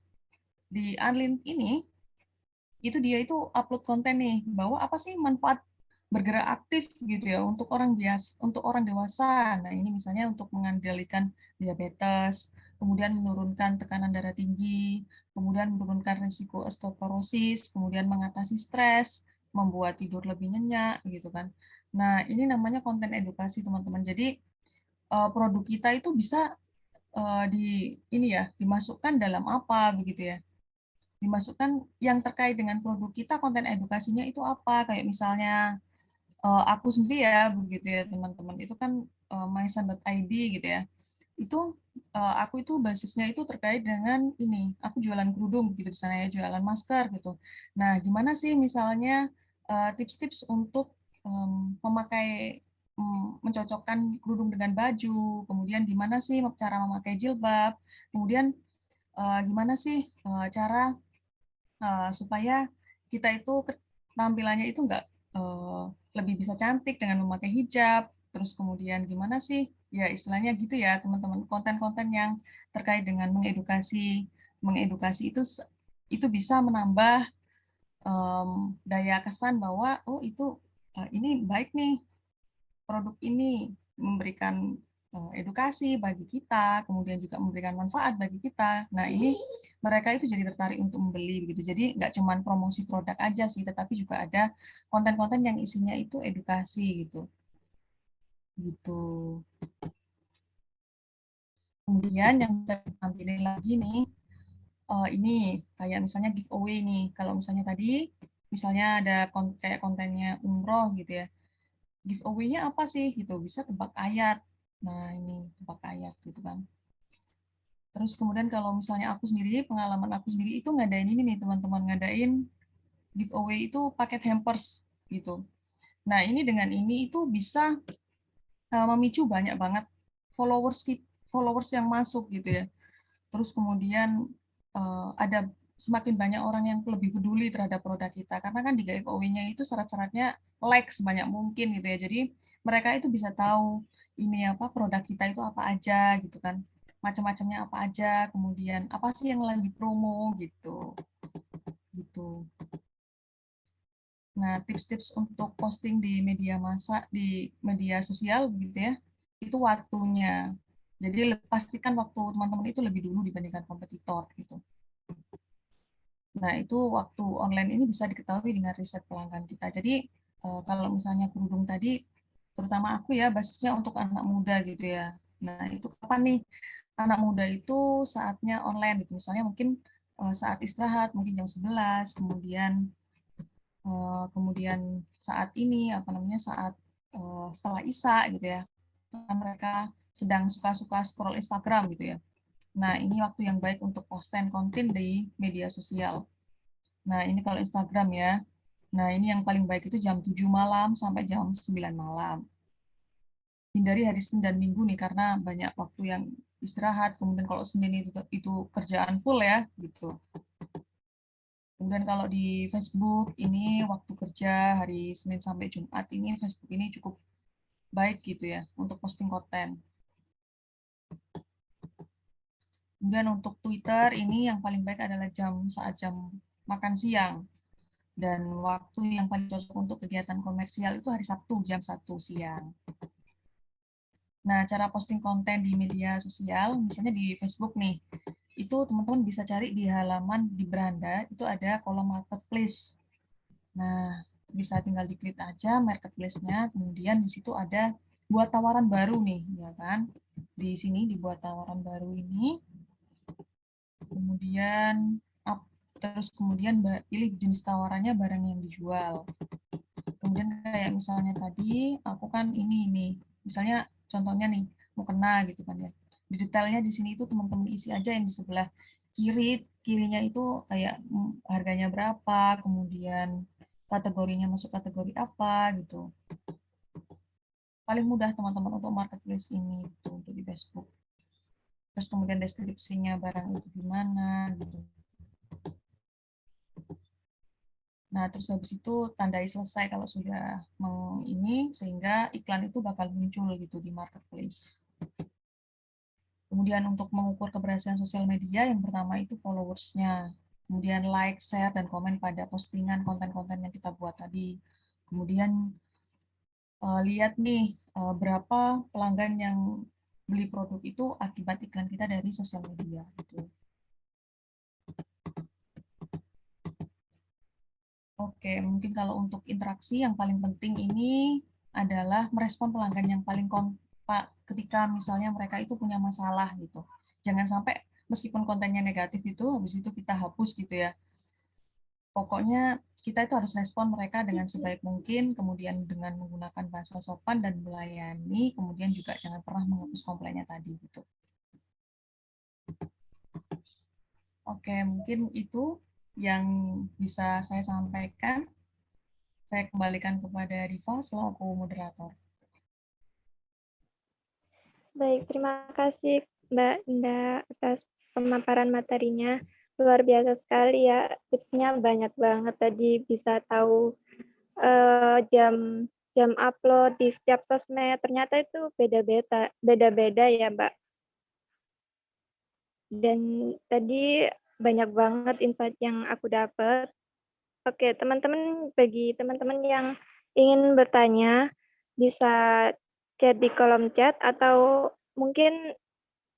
Di Anlin ini itu dia itu upload konten nih bahwa apa sih manfaat bergerak aktif gitu ya untuk orang biasa, untuk orang dewasa. Nah, ini misalnya untuk mengendalikan diabetes, kemudian menurunkan tekanan darah tinggi, kemudian menurunkan risiko osteoporosis, kemudian mengatasi stres, membuat tidur lebih nyenyak gitu kan. Nah, ini namanya konten edukasi, teman-teman. Jadi produk kita itu bisa di ini ya, dimasukkan dalam apa begitu ya, dimasukkan yang terkait dengan produk kita, konten edukasinya itu apa, kayak misalnya aku sendiri ya begitu ya teman-teman, itu kan mysan.id gitu ya, itu aku itu basisnya itu terkait dengan ini, aku jualan kerudung gitu di sana ya, jualan masker gitu. Nah, gimana sih misalnya tips-tips untuk memakai mencocokkan kerudung dengan baju, kemudian gimana sih cara memakai jilbab, kemudian gimana sih cara supaya kita itu tampilannya itu nggak lebih bisa cantik dengan memakai hijab, terus kemudian gimana sih, ya istilahnya gitu ya teman-teman, konten-konten yang terkait dengan mengedukasi, mengedukasi itu bisa menambah daya kesan bahwa oh itu ini baik nih, produk ini memberikan edukasi bagi kita, kemudian juga memberikan manfaat bagi kita. Nah, ini mereka itu jadi tertarik untuk membeli begitu. Jadi nggak cuma promosi produk aja sih, tetapi juga ada konten-konten yang isinya itu edukasi gitu. Gitu. Kemudian yang bisa ditampilkan lagi nih, ini kayak misalnya giveaway nih. Kalau misalnya tadi, misalnya ada kayak kontennya umroh gitu ya. Giveaway-nya apa sih gitu? Bisa tebak ayat. Nah, ini tebak ayat gitu kan. Terus kemudian kalau misalnya aku sendiri, pengalaman aku sendiri itu ngadain ini nih teman-teman, ngadain giveaway itu paket hampers gitu. Nah, ini dengan ini itu bisa memicu banyak banget followers followers yang masuk gitu ya. Terus kemudian ada semakin banyak orang yang lebih peduli terhadap produk kita, karena kan di giveaway-nya itu syarat-syaratnya like sebanyak mungkin gitu ya. Jadi mereka itu bisa tahu ini apa produk kita itu apa aja gitu kan, macam-macamnya apa aja, kemudian apa sih yang lagi promo gitu. Gitu. Nah, tips-tips untuk posting di di media sosial begitu ya, itu waktunya. Jadi pastikan waktu teman-teman itu lebih dulu dibandingkan kompetitor gitu. Nah, itu waktu online ini bisa diketahui dengan riset pelanggan kita. Jadi kalau misalnya kerudung tadi, terutama aku ya, basisnya untuk anak muda gitu ya. Nah, itu kapan nih anak muda itu saatnya online gitu. Misalnya mungkin saat istirahat, mungkin jam 11, kemudian saat ini, apa namanya, saat setelah Isya gitu ya. Mereka sedang suka-suka scroll Instagram gitu ya. Nah, ini waktu yang baik untuk posting konten di media sosial. Nah, ini kalau Instagram ya. Nah, ini yang paling baik itu jam 7 malam sampai jam 9 malam. hindari hari Senin dan Minggu nih karena banyak waktu yang istirahat. Kemudian kalau Senin itu kerjaan full ya gitu. Kemudian kalau di Facebook ini waktu kerja hari Senin sampai Jumat ini Facebook ini cukup baik gitu ya untuk posting konten. Kemudian untuk Twitter ini yang paling baik adalah saat jam makan siang. Dan waktu yang paling cocok untuk kegiatan komersial itu hari Sabtu jam 1 siang. Nah, cara posting konten di media sosial, misalnya di Facebook nih, itu teman-teman bisa cari di halaman di beranda, itu ada kolom marketplace. Nah, bisa tinggal diklik aja marketplace-nya, kemudian di situ ada buat tawaran baru nih, ya kan? Di sini dibuat tawaran baru ini, kemudian terus kemudian pilih jenis tawarannya barang yang dijual. Kemudian kayak misalnya tadi aku kan ini nih, misalnya contohnya nih mau kena gitu kan ya. Di detailnya di sini itu teman-teman isi aja yang di sebelah kirinya itu kayak harganya berapa, kemudian kategorinya masuk kategori apa gitu. Paling mudah teman-teman untuk marketplace ini gitu, untuk di Facebook. Terus kemudian deskripsinya barang itu gimana gitu. Nah, terus habis itu tandai selesai kalau sudah ini, sehingga iklan itu bakal muncul gitu di marketplace. Kemudian untuk mengukur keberhasilan sosial media, yang pertama itu followers-nya. Kemudian like, share, dan komen pada postingan konten-konten yang kita buat tadi. Kemudian lihat nih berapa pelanggan yang beli produk itu akibat iklan kita dari sosial media. Gitu. Oke, mungkin kalau untuk interaksi yang paling penting ini adalah merespon pelanggan yang paling kompak ketika misalnya mereka itu punya masalah gitu. Jangan sampai meskipun kontennya negatif itu, habis itu kita hapus gitu ya. Pokoknya kita itu harus respon mereka dengan sebaik mungkin, kemudian dengan menggunakan bahasa sopan dan melayani, kemudian juga jangan pernah menghapus komplainnya tadi gitu. Oke, mungkin itu yang bisa saya sampaikan. Saya kembalikan kepada Diva selaku moderator. Baik, terima kasih Mbak Indah atas pemaparan materinya. Luar biasa sekali ya, tipsnya banyak banget tadi, bisa tahu jam upload di setiap sosmed. Ternyata itu beda-beda ya Mbak. Dan tadi banyak banget insight yang aku dapat. Oke, teman-teman, bagi teman-teman yang ingin bertanya, bisa chat di kolom chat atau mungkin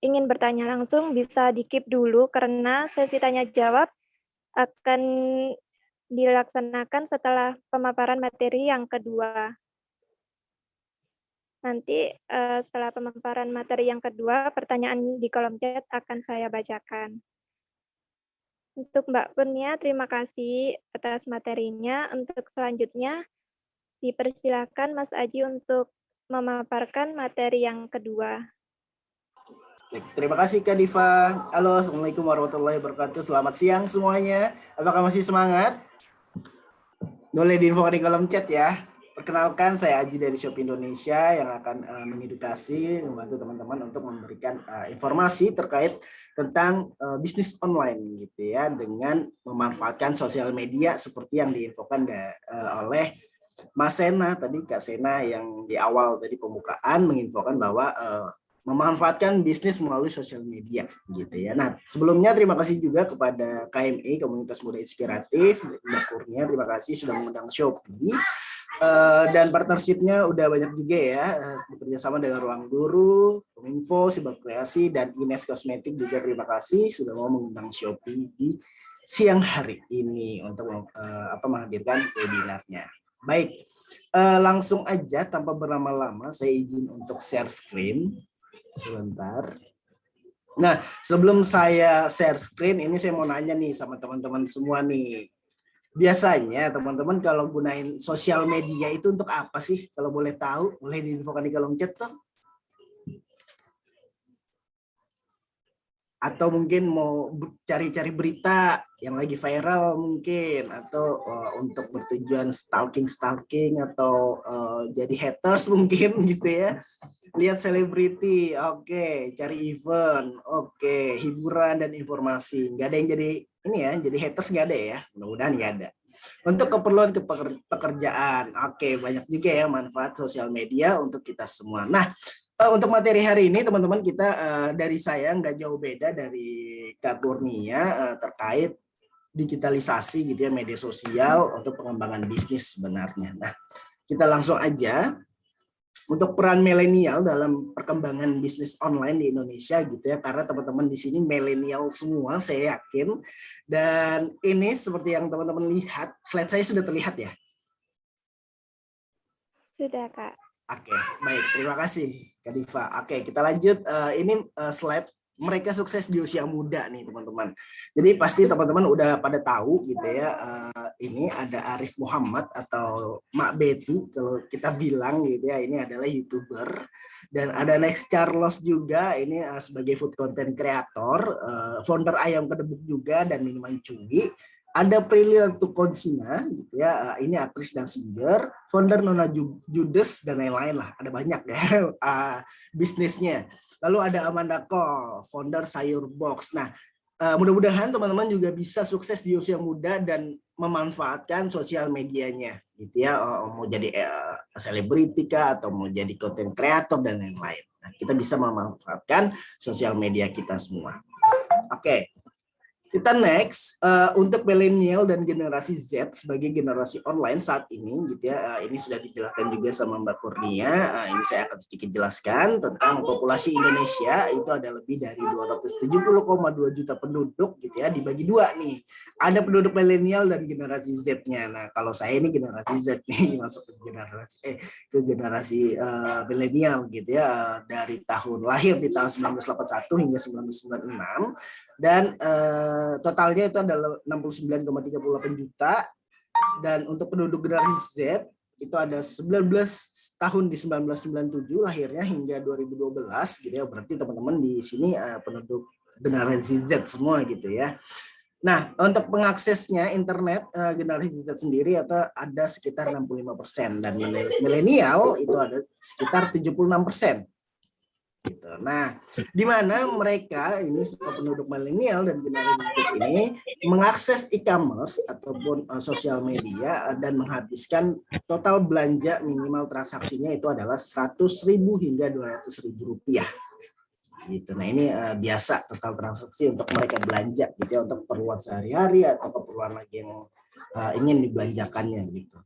ingin bertanya langsung bisa di-keep dulu karena sesi tanya jawab akan dilaksanakan setelah pemaparan materi yang kedua. Nanti setelah pemaparan materi yang kedua, pertanyaan di kolom chat akan saya bacakan. Untuk Mbak Kurnia, terima kasih atas materinya. Untuk selanjutnya, dipersilakan Mas Aji untuk memaparkan materi yang kedua. Terima kasih Kak Diva. Halo, Assalamualaikum warahmatullahi wabarakatuh. Selamat siang semuanya. Apakah masih semangat? Boleh diinfokan di kolom chat ya. Perkenalkan, saya Aji dari Shopee Indonesia yang akan mengedukasi, membantu teman-teman untuk memberikan informasi terkait tentang bisnis online gitu ya, dengan memanfaatkan sosial media seperti yang diinfokan oleh Mas Sena tadi, Kak Sena yang di awal tadi pembukaan menginfokan bahwa memanfaatkan bisnis melalui sosial media gitu ya. Nah, sebelumnya terima kasih juga kepada KMI Komunitas Muda Inspiratif, Mbak Kurnia, terima kasih sudah mengundang Shopee. Dan partnershipnya udah banyak juga ya, bekerja sama dengan Ruang Guru, Kominfo, Siber Kreasi, dan Ines Kosmetik juga terima kasih sudah mau mengundang Shopee di siang hari ini untuk menghadirkan webinarnya. Baik, langsung aja tanpa berlama-lama saya izin untuk share screen. Sebentar. Nah, sebelum saya share screen, ini saya mau nanya nih sama teman-teman semua nih. Biasanya teman-teman kalau gunain sosial media itu untuk apa sih? Kalau boleh tahu, boleh diinfokan di kolom chat tuh. Atau mungkin mau cari-cari berita yang lagi viral mungkin, atau untuk bertujuan stalking atau jadi haters mungkin gitu ya. Lihat selebriti, oke. Cari event, oke. Hiburan dan informasi. Nggak ada yang jadi ini ya, jadi haters nggak ada ya. Mudah-mudahan nggak ada. Untuk keperluan pekerjaan, oke. Banyak juga ya manfaat sosial media untuk kita semua. Nah, untuk materi hari ini teman-teman kita dari saya nggak jauh beda dari Kak Kurnia terkait digitalisasi gitu ya media sosial untuk pengembangan bisnis sebenarnya. Nah, kita langsung aja. Untuk peran milenial dalam perkembangan bisnis online di Indonesia gitu ya, karena teman-teman di sini milenial semua saya yakin. Dan ini seperti yang teman-teman lihat, slide saya sudah terlihat ya? Sudah, Kak. Oke, baik, terima kasih Kak Diva. Oke, kita lanjut. Ini slide mereka sukses di usia muda nih teman-teman. Jadi pasti teman-teman udah pada tahu gitu ya. Ini ada Arif Muhammad atau Mak Betty kalau kita bilang gitu ya. Ini adalah YouTuber. Dan ada Next Charles juga. Ini sebagai food content creator, founder Ayam Kedebuk juga dan Minuman Cuy. Ada Prilly Latuconsina, gitu ya. Ini aktris dan singer, founder Nona Judes dan lain-lain lah. Ada banyak ya bisnisnya. Lalu ada Amanda Cole, founder Sayur Box. Nah, mudah-mudahan teman-teman juga bisa sukses di usia muda dan memanfaatkan sosial medianya, gitu ya. Mau jadi selebriti kah atau mau jadi content creator dan lain-lain. Nah, kita bisa memanfaatkan sosial media kita semua. Oke. Kita next untuk milenial dan generasi Z sebagai generasi online saat ini gitu ya. Ini sudah dijelaskan juga sama Mbak Kurnia. Ini saya akan sedikit jelaskan tentang populasi Indonesia itu ada lebih dari 270,2 juta penduduk gitu ya, dibagi dua nih. Ada penduduk milenial dan generasi Z-nya. Nah, kalau saya ini generasi Z nih masuk ke generasi milenial gitu ya, dari tahun lahir di tahun 1981 hingga 1996 dan totalnya itu adalah 69,38 juta. Dan untuk penduduk generasi Z itu ada 19 tahun di 1997 lahirnya hingga 2012 gitu ya. Berarti teman-teman di sini penduduk generasi Z semua gitu ya. Nah, untuk pengaksesnya internet generasi Z sendiri atau ada sekitar 65% dan milenial itu ada sekitar 76%. Gitu. Nah, di mana mereka ini penduduk milenial dan generasi Z ini mengakses e-commerce ataupun sosial media dan menghabiskan total belanja minimal transaksinya itu adalah 100.000 hingga 200.000 rupiah. Gitu. Nah, ini biasa total transaksi untuk mereka belanja gitu ya, untuk keperluan sehari-hari atau keperluan lagi yang ingin dibelanjakannya gitu.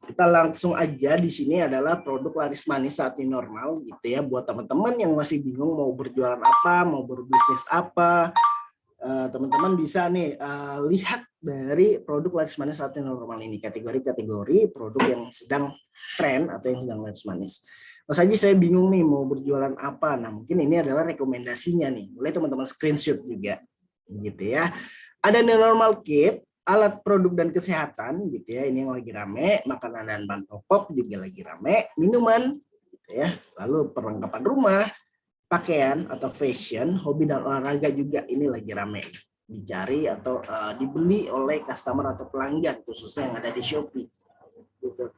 Kita langsung aja di sini adalah produk laris manis saat ini normal gitu ya, buat teman-teman yang masih bingung mau berjualan apa, mau berbisnis apa, teman-teman bisa nih lihat dari produk laris manis saat ini normal ini, kategori-kategori produk yang sedang tren atau yang sedang laris manis. Mas Haji, saya bingung nih mau berjualan apa. Nah, mungkin ini adalah rekomendasinya nih, boleh teman-teman screenshot juga gitu ya. Ada New Normal Kit, alat produk dan kesehatan gitu ya, ini yang lagi rame. Makanan dan bahan pokok juga lagi rame, minuman gitu ya, lalu perlengkapan rumah, pakaian atau fashion, hobi dan olahraga juga ini lagi rame dicari atau dibeli oleh customer atau pelanggan khususnya yang ada di Shopee gitu.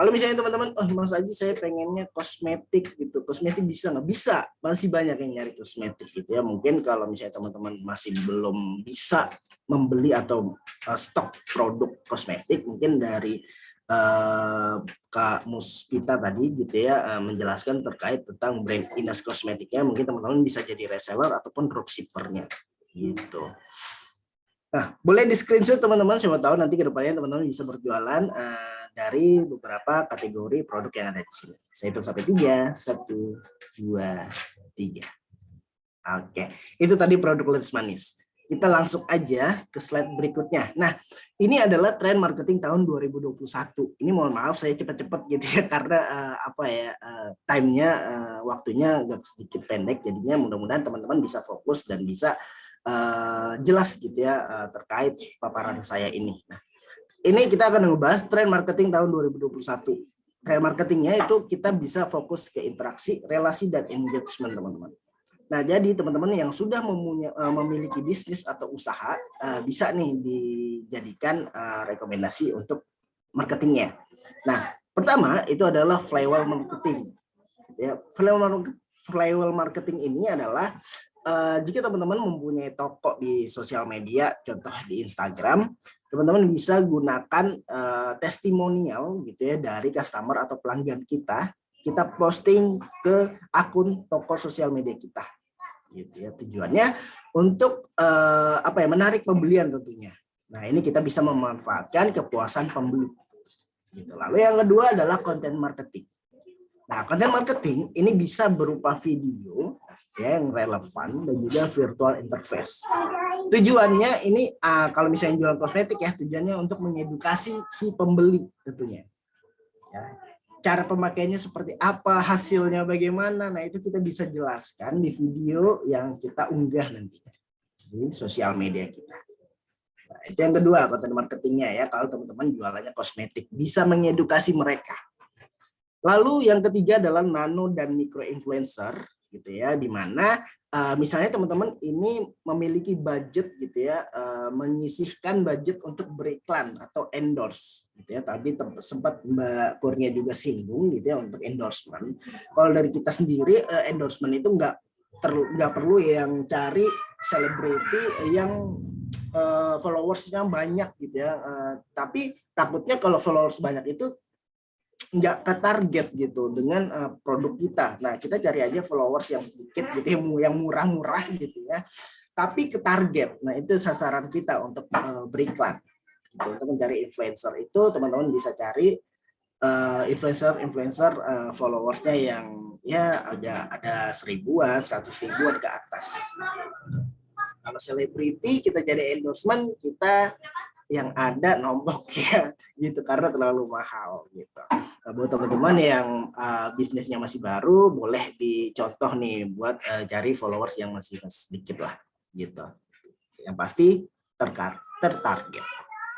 Kalau misalnya teman-teman, oh Mas Aji saya pengennya kosmetik gitu, kosmetik bisa nggak? Bisa, masih banyak yang nyari kosmetik gitu ya. Mungkin kalau misalnya teman-teman masih belum bisa membeli atau stok produk kosmetik, mungkin dari Kak Muspita tadi gitu ya menjelaskan terkait tentang brand Inas Kosmetiknya, mungkin teman-teman bisa jadi reseller ataupun dropshippernya gitu. Nah, boleh di screenshot teman-teman, siapa tahu nanti ke depannya teman-teman bisa berjualan dari beberapa kategori produk yang ada di sini. Saya hitung sampai 3, 1, 2, 3. Oke, itu tadi produk laris manis. Kita langsung aja ke slide berikutnya. Nah, ini adalah tren marketing tahun 2021. Ini mohon maaf saya cepat-cepat gitu ya, karena time-nya, waktunya agak sedikit pendek, jadinya mudah-mudahan teman-teman bisa fokus dan bisa jelas gitu ya terkait paparan saya ini. Nah, ini kita akan membahas tren marketing tahun 2021. Tren marketingnya itu kita bisa fokus ke interaksi, relasi, dan engagement teman-teman. Nah, jadi teman-teman yang sudah memiliki bisnis atau usaha bisa nih dijadikan rekomendasi untuk marketingnya. Nah, pertama itu adalah flywheel marketing. Ya, flywheel marketing ini adalah jika teman-teman mempunyai toko di sosial media, contoh di Instagram, teman-teman bisa gunakan testimonial gitu ya dari customer atau pelanggan kita posting ke akun toko sosial media kita, gitu ya. Tujuannya untuk menarik pembelian tentunya. Nah, ini kita bisa memanfaatkan kepuasan pembeli. Gitu. Lalu yang kedua adalah content marketing. Nah, konten marketing ini bisa berupa video ya, yang relevan dan juga virtual interface. Tujuannya ini kalau misalnya jualan kosmetik ya, tujuannya untuk mengedukasi si pembeli tentunya. Ya. Cara pemakaiannya seperti apa, hasilnya bagaimana, nah itu kita bisa jelaskan di video yang kita unggah nantinya di sosial media kita. Nah, itu yang kedua konten marketingnya ya, kalau teman-teman jualannya kosmetik, bisa mengedukasi mereka. Lalu yang ketiga adalah nano dan micro influencer gitu ya, di mana misalnya teman-teman ini memiliki budget gitu ya, menyisihkan budget untuk beriklan atau endorse gitu ya. Tadi sempat Mbak Kurnia juga singgung gitu ya untuk endorsement. Kalau dari kita sendiri endorsement itu nggak perlu yang cari selebriti yang followersnya banyak gitu ya. Tapi takutnya kalau followers banyak itu nggak ke target gitu dengan produk kita. Nah, kita cari aja followers yang sedikit gitu, yang murah-murah gitu ya, tapi ke target. Nah, itu sasaran kita untuk beriklan. Gitu. Untuk mencari influencer itu teman-teman bisa cari influencer followersnya yang ya ada 1000-an, 100.000-an ke atas. Kalau selebriti kita cari endorsement, kita yang ada nombok ya gitu karena terlalu mahal gitu. Nah, buat teman-teman yang bisnisnya masih baru, boleh dicontoh nih buat cari followers yang masih sedikit lah gitu. Yang pasti tertarget.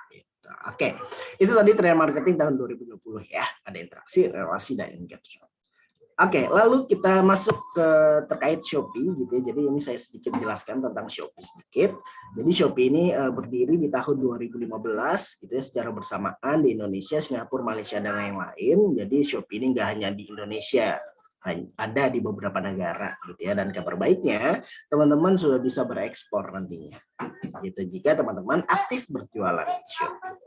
Gitu. Oke, itu tadi tren marketing tahun 2020 ya. Ada interaksi, relasi, dan engagement. Oke, lalu kita masuk ke terkait Shopee gitu ya. Jadi ini saya sedikit jelaskan tentang Shopee sedikit. Jadi Shopee ini berdiri di tahun 2015 gitu ya, secara bersamaan di Indonesia, Singapura, Malaysia, dan lain-lain. Jadi Shopee ini nggak hanya di Indonesia, ada di beberapa negara gitu ya. Dan kabar baiknya teman-teman sudah bisa berekspor nantinya. Gitu jika teman-teman aktif berjualan di Shopee.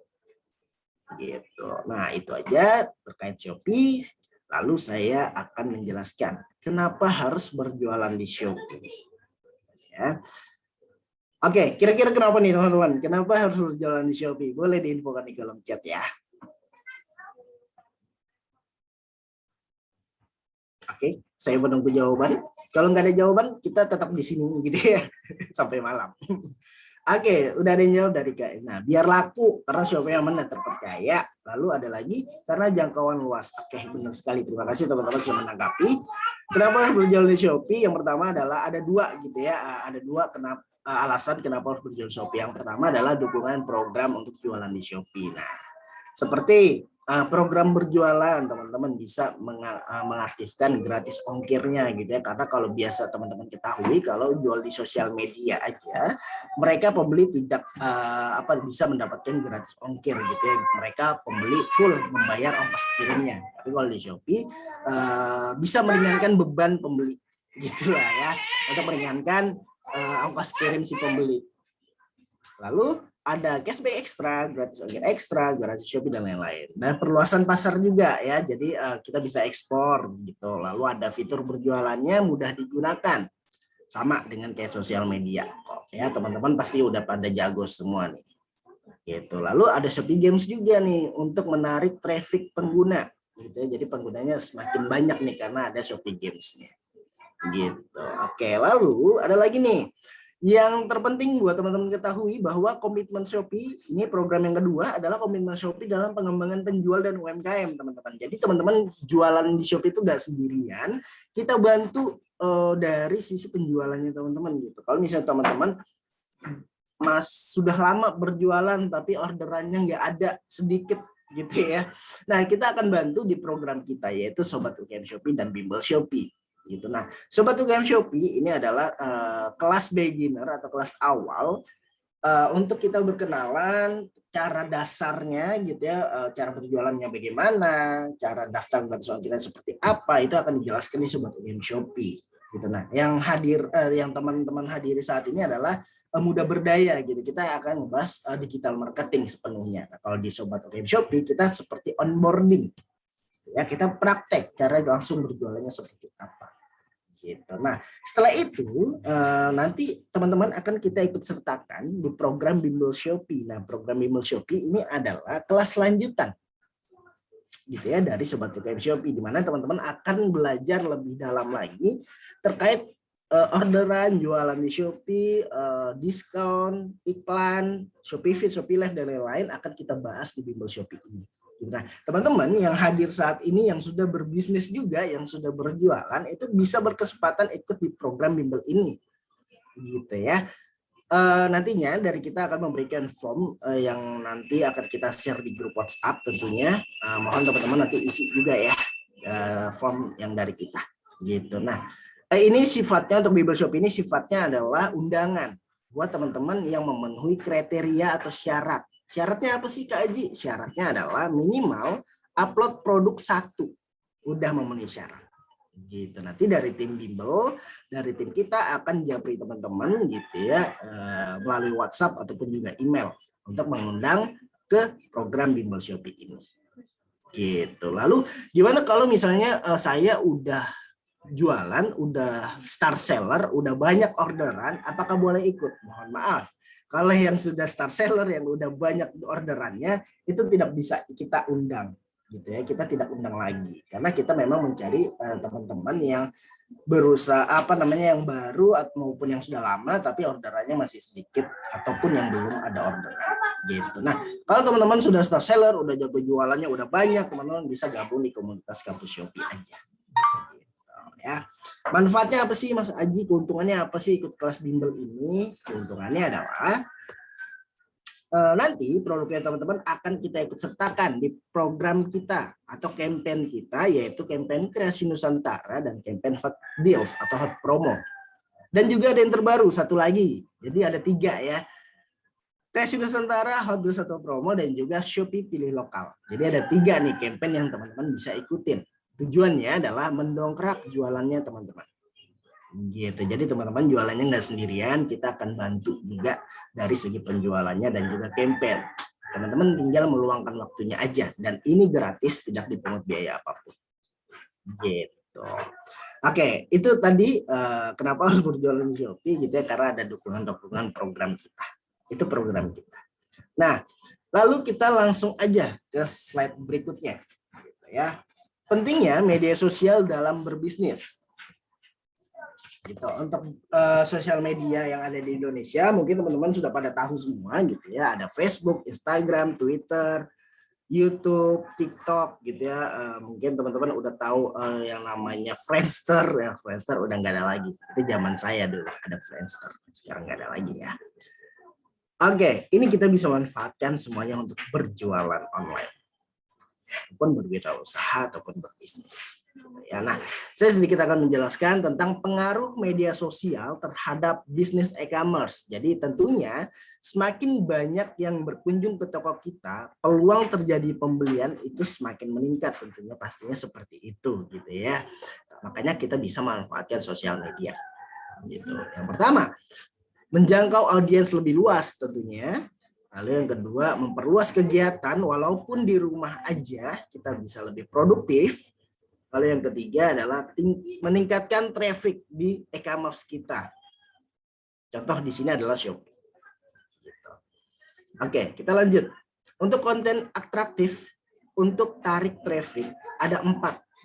Gitu. Nah, itu aja terkait Shopee. Lalu saya akan menjelaskan kenapa harus berjualan di Shopee. Ya. Oke, kira-kira kenapa nih teman-teman? Kenapa harus berjualan di Shopee? Boleh diinfokan di kolom chat ya. Oke, saya menunggu jawaban. Kalau nggak ada jawaban, kita tetap di sini gitu ya sampai malam. Oke, udah ada yang jawab dari Kak. Nah, biar laku karena Shopee yang mana terpercaya. Lalu ada lagi karena jangkauan luas. Oke, benar sekali. Terima kasih teman-teman sudah menanggapi. Kenapa harus berjualan di Shopee? Yang pertama adalah ada dua gitu ya. Ada dua alasan kenapa harus berjualan di Shopee. Yang pertama adalah dukungan program untuk jualan di Shopee. Nah, seperti program berjualan, teman-teman bisa mengaktifkan gratis ongkirnya gitu ya, karena kalau biasa teman-teman ketahui kalau jual di sosial media aja mereka pembeli tidak bisa mendapatkan gratis ongkir gitu ya, mereka pembeli full membayar ongkos kirimnya. Tapi kalau di Shopee bisa meringankan beban pembeli gitu lah ya, untuk meringankan ongkos kirim si pembeli. Lalu ada cashback ekstra, gratis ongkir ekstra, gratis Shopee, dan lain-lain. Dan perluasan pasar juga ya, jadi kita bisa ekspor gitu. Lalu ada fitur berjualannya mudah digunakan, sama dengan kayak sosial media. Ya teman-teman pasti udah pada jago semua nih. Gitu. Lalu ada Shopee Games juga nih untuk menarik traffic pengguna. Gitu ya. Jadi penggunanya semakin banyak nih karena ada Shopee Games-nya. Gitu. Oke, lalu ada lagi nih. Yang terpenting buat teman-teman ketahui bahwa komitmen Shopee, ini program yang kedua adalah komitmen Shopee dalam pengembangan penjual dan UMKM, teman-teman. Jadi teman-teman jualan di Shopee itu nggak sendirian, kita bantu dari sisi penjualannya teman-teman gitu. Kalau misalnya teman-teman sudah lama berjualan tapi orderannya nggak ada, sedikit gitu ya. Nah, kita akan bantu di program kita yaitu Sobat UKM Shopee dan Bimbel Shopee. Gitu. Nah, Sobat UKM Shopee ini adalah kelas beginner atau kelas awal untuk kita berkenalan, cara dasarnya gitu ya, cara berjualannya bagaimana, cara daftar dan soal kita seperti apa, itu akan dijelaskan di Sobat UGM Shopee. Gitu. Nah, yang teman-teman hadiri saat ini adalah muda berdaya gitu. Kita akan membahas digital marketing sepenuhnya. Nah, kalau di Sobat UGM Shopee kita seperti onboarding. Ya, kita praktek cara langsung berjualannya seperti apa. Gitu. Nah, setelah itu nanti teman-teman akan kita ikut sertakan di program Bimbel Shopee. Nah, program Bimbel Shopee ini adalah kelas lanjutan gitu ya dari Sobat UGM Shopee, di mana teman-teman akan belajar lebih dalam lagi terkait orderan, jualan di Shopee, diskon, iklan, Shopee Feed, Shopee Live dan lain-lain akan kita bahas di Bimbel Shopee ini. Nah, teman-teman yang hadir saat ini yang sudah berbisnis juga, yang sudah berjualan, itu bisa berkesempatan ikut di program Bimbel ini, gitu ya. Nantinya dari kita akan memberikan form yang nanti akan kita share di grup WhatsApp tentunya. Mohon teman-teman nanti isi juga ya form yang dari kita, gitu. Nah, ini sifatnya untuk Bimbel Shopee ini sifatnya adalah undangan buat teman-teman yang memenuhi kriteria atau syarat. Syaratnya apa sih Kak Aji? Syaratnya adalah minimal upload produk 1. Udah memenuhi syarat. Gitu. Nanti dari tim Bimbel, dari tim kita akan japri teman-teman gitu ya melalui WhatsApp ataupun juga email untuk mengundang ke program Bimbel Shopee ini. Gitu. Lalu gimana kalau misalnya saya udah jualan, udah star seller, udah banyak orderan, apakah boleh ikut? Mohon maaf. Kalau yang sudah star seller, yang udah banyak orderannya, itu tidak bisa kita undang, gitu ya. Kita tidak undang lagi, karena kita memang mencari teman-teman yang berusaha yang baru maupun yang sudah lama, tapi orderannya masih sedikit ataupun yang belum ada orderan, gitu. Nah, kalau teman-teman sudah star seller, udah jago jualannya, udah banyak, teman-teman bisa gabung di komunitas Kampus Shopee aja. Ya. Manfaatnya apa sih Mas Aji? Keuntungannya apa sih ikut kelas bimbel ini? Keuntungannya adalah nanti produknya teman-teman akan kita ikut sertakan di program kita atau campaign kita, yaitu campaign Kreasi Nusantara dan campaign Hot Deals atau Hot Promo. Dan juga ada yang terbaru satu lagi. Jadi ada 3 ya. Kreasi Nusantara, Hot Deals atau Promo, dan juga Shopee Pilih Lokal. Jadi ada 3 nih campaign yang teman-teman bisa ikutin. Tujuannya adalah mendongkrak jualannya teman-teman. Gitu. Jadi teman-teman jualannya nggak sendirian, kita akan bantu juga dari segi penjualannya dan juga campaign. Teman-teman tinggal meluangkan waktunya aja, dan ini gratis, tidak dipungut biaya apapun. Gitu. Oke, itu tadi kenapa harus berjualan di Shopee gitu ya, karena ada dukungan-dukungan program kita. Itu program kita. Nah, lalu kita langsung aja ke slide berikutnya. Gitu ya. Pentingnya media sosial dalam berbisnis. Gitu. Untuk sosial media yang ada di Indonesia, mungkin teman-teman sudah pada tahu semua gitu ya. Ada Facebook, Instagram, Twitter, YouTube, TikTok gitu ya. Mungkin teman-teman udah tahu yang namanya Friendster ya. Friendster udah nggak ada lagi. Itu zaman saya dulu ada Friendster. Sekarang nggak ada lagi ya. Oke, ini kita bisa manfaatkan semuanya untuk berjualan online, ataupun berwirausaha ataupun berbisnis. Ya, nah, saya sedikit akan menjelaskan tentang pengaruh media sosial terhadap bisnis e-commerce. Jadi tentunya semakin banyak yang berkunjung ke toko kita, peluang terjadi pembelian itu semakin meningkat, tentunya pastinya seperti itu gitu ya. Makanya kita bisa manfaatkan sosial media. Gitu. Yang pertama, menjangkau audiens lebih luas tentunya. Lalu yang kedua, memperluas kegiatan walaupun di rumah aja kita bisa lebih produktif. Lalu yang ketiga adalah meningkatkan traffic di e-commerce kita. Contoh di sini adalah Shopee. Gitu. Oke, kita lanjut. Untuk konten atraktif, untuk tarik traffic ada 4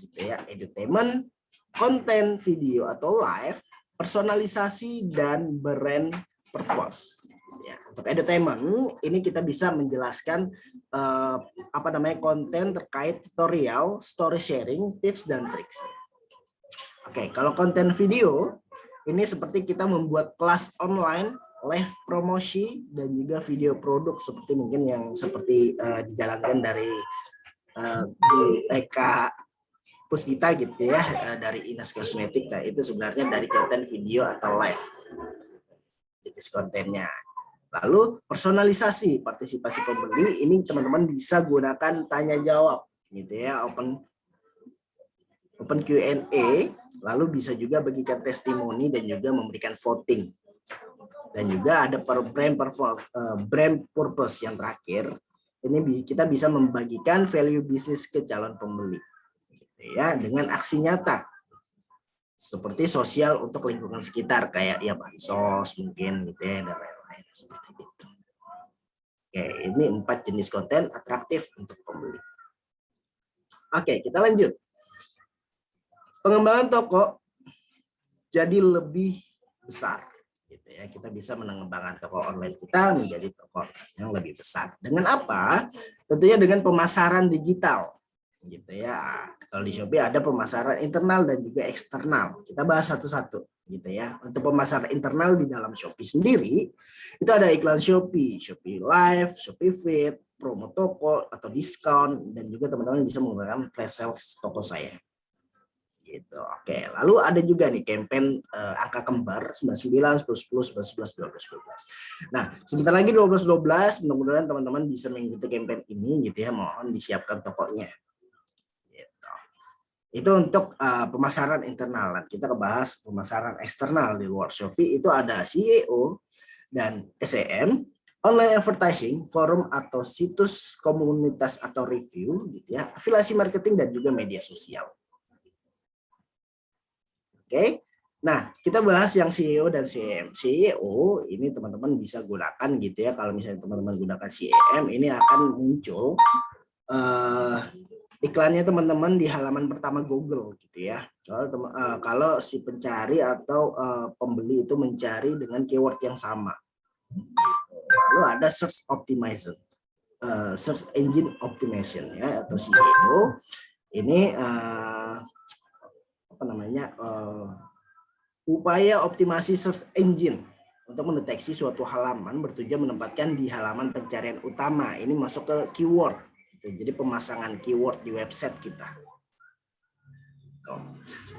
gitu ya, edutainment, konten video atau live, personalisasi, dan brand purpose. Ya, untuk edutainment ini kita bisa menjelaskan konten terkait tutorial, story sharing, tips dan triks. Oke, kalau konten video ini seperti kita membuat kelas online, live promosi, dan juga video produk seperti mungkin yang seperti dijalankan dari Eka Puspita gitu ya, dari Ines Kosmetik. Nah, itu sebenarnya dari konten video atau live jenis kontennya. Lalu personalisasi partisipasi pembeli, ini teman-teman bisa gunakan tanya jawab gitu ya, open Q&A, lalu bisa juga bagikan testimoni dan juga memberikan voting. Dan juga ada brand purpose yang terakhir. Ini kita bisa membagikan value bisnis ke calon pembeli gitu ya, dengan aksi nyata seperti sosial untuk lingkungan sekitar kayak ya bansos mungkin gitu ya, dan lain-lain seperti itu. Oke, ini 4 jenis konten atraktif untuk pembeli. Oke, kita lanjut. Pengembangan toko jadi lebih besar gitu ya. Kita bisa mengembangkan toko online kita menjadi toko yang lebih besar. Dengan apa? Tentunya dengan pemasaran digital gitu ya. Kalau di Shopee ada pemasaran internal dan juga eksternal. Kita bahas satu-satu gitu ya. Untuk pemasaran internal di dalam Shopee sendiri itu ada iklan Shopee, Shopee Live, Shopee Feed, promo toko atau diskon, dan juga teman-teman bisa menggunakan flash sales toko saya. Gitu. Oke, lalu ada juga nih campaign angka kembar 99, 10, 10, 11, 11, 12, 12. Nah, sebentar lagi 12, 12, mudah-mudahan teman-teman bisa mengikuti campaign ini gitu ya, mohon disiapkan tokonya. Itu untuk pemasaran internal. Kita bahas pemasaran eksternal di luar Shopee, itu ada SEO dan SEM, online advertising, forum atau situs komunitas atau review gitu ya, afiliasi marketing dan juga media sosial. Oke. Nah, kita bahas yang SEO dan SEM. SEO ini teman-teman bisa gunakan gitu ya, kalau misalnya teman-teman gunakan SEM ini akan muncul iklannya teman-teman di halaman pertama Google gitu ya. Kalau si pencari atau pembeli itu mencari dengan keyword yang sama. Lalu ada search optimization, search engine optimization ya, atau SEO. Ini apa namanya, upaya optimasi search engine untuk mendeteksi suatu halaman bertujuan menempatkan di halaman pencarian utama. Ini masuk ke keyword. Jadi pemasangan keyword di website kita.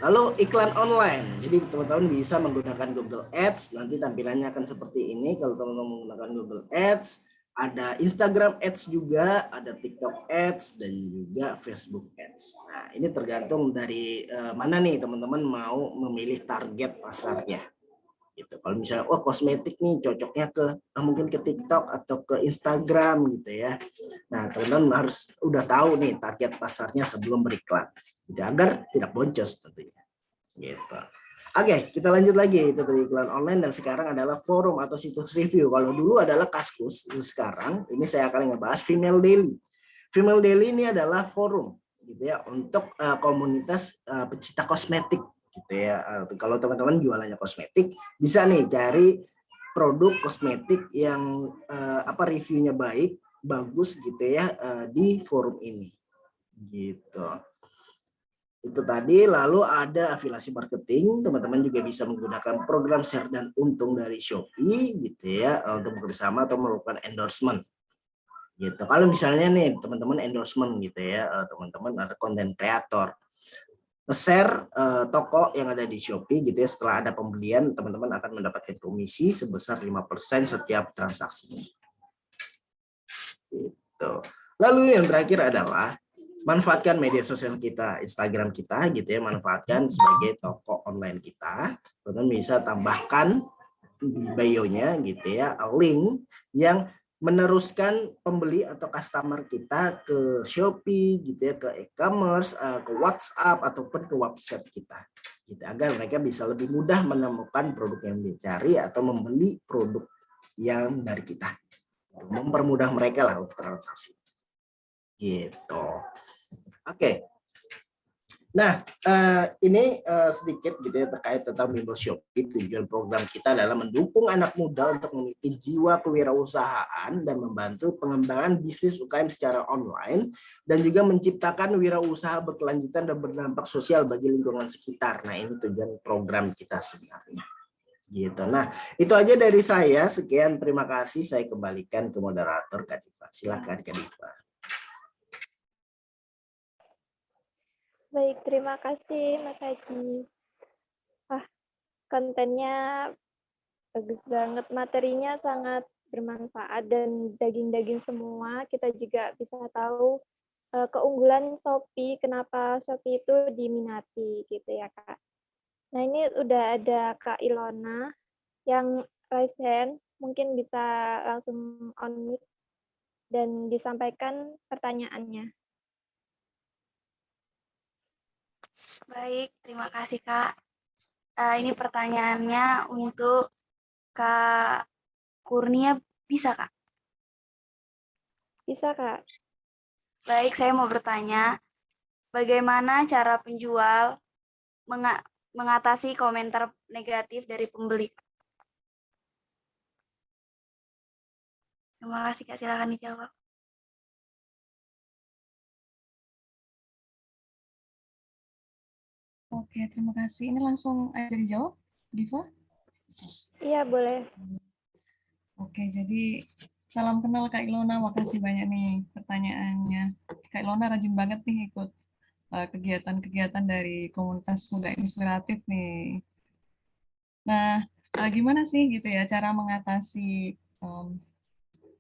Lalu iklan online. Jadi teman-teman bisa menggunakan Google Ads. Nanti tampilannya akan seperti ini. Kalau teman-teman menggunakan Google Ads, ada Instagram Ads juga, ada TikTok Ads, dan juga Facebook Ads. Nah, ini tergantung dari mana nih teman-teman mau memilih target pasarnya. Gitu. Kalau misalnya kosmetik nih cocoknya ke mungkin ke TikTok atau ke Instagram gitu ya. Nah, teman-teman harus udah tahu nih target pasarnya sebelum beriklan gitu, agar tidak boncos tentunya. Gitu. Oke, kita lanjut lagi itu dari iklan online, dan sekarang adalah forum atau situs review. Kalau dulu adalah Kaskus, sekarang ini saya akan ngebahas Female Daily. Female Daily ini adalah forum gitu ya untuk komunitas pecinta kosmetik gitu ya. Kalau teman-teman jualannya kosmetik, bisa nih cari produk kosmetik yang reviewnya bagus gitu ya di forum ini gitu. Itu tadi. Lalu ada afiliasi marketing, teman-teman juga bisa menggunakan program share dan untung dari Shopee gitu ya untuk bekerjasama atau melakukan endorsement gitu. Kalau misalnya nih teman-teman endorsement gitu ya, teman-teman ada konten kreator share toko yang ada di Shopee gitu ya, setelah ada pembelian teman-teman akan mendapatkan komisi sebesar 5% setiap transaksinya. Gitu. Lalu yang terakhir adalah manfaatkan media sosial kita, Instagram kita gitu ya, manfaatkan sebagai toko online kita. Teman-teman bisa tambahkan di bio-nya gitu ya, link yang meneruskan pembeli atau customer kita ke Shopee gitu ya, ke e-commerce, ke WhatsApp ataupun ke website kita gitu, agar mereka bisa lebih mudah menemukan produk yang dicari atau membeli produk yang dari kita. Mempermudah mereka lah untuk transaksi gitu. Oke. Nah, ini sedikit gitu ya terkait tentang Bimbel Shopee. Tujuan program kita adalah mendukung anak muda untuk memiliki jiwa kewirausahaan dan membantu pengembangan bisnis UKM secara online, dan juga menciptakan wirausaha berkelanjutan dan berdampak sosial bagi lingkungan sekitar. Nah, ini tujuan program kita sebenarnya. Gitu. Nah, itu aja dari saya. Sekian, terima kasih. Saya kembalikan ke moderator Kak Diva. Silakan Kak Diva. Baik, terima kasih Mas Haji. Kontennya bagus banget, materinya sangat bermanfaat dan daging-daging semua. Kita juga bisa tahu keunggulan Shopee, kenapa Shopee itu diminati gitu ya Kak. Nah ini udah ada Kak Ilona yang raise hand, mungkin bisa langsung on mic dan disampaikan pertanyaannya. Baik, terima kasih Kak. Ini pertanyaannya untuk Kak Kurnia, bisa Kak? Bisa Kak. Baik, saya mau bertanya, bagaimana cara penjual mengatasi komentar negatif dari pembeli? Terima kasih Kak, silakan dijawab. Oke, terima kasih. Ini langsung aja dijawab, Diva? Iya boleh. Oke, jadi salam kenal Kak Ilona. Makasih banyak nih pertanyaannya. Kak Ilona rajin banget nih ikut kegiatan-kegiatan dari komunitas muda inspiratif nih. Nah, gimana sih gitu ya cara mengatasi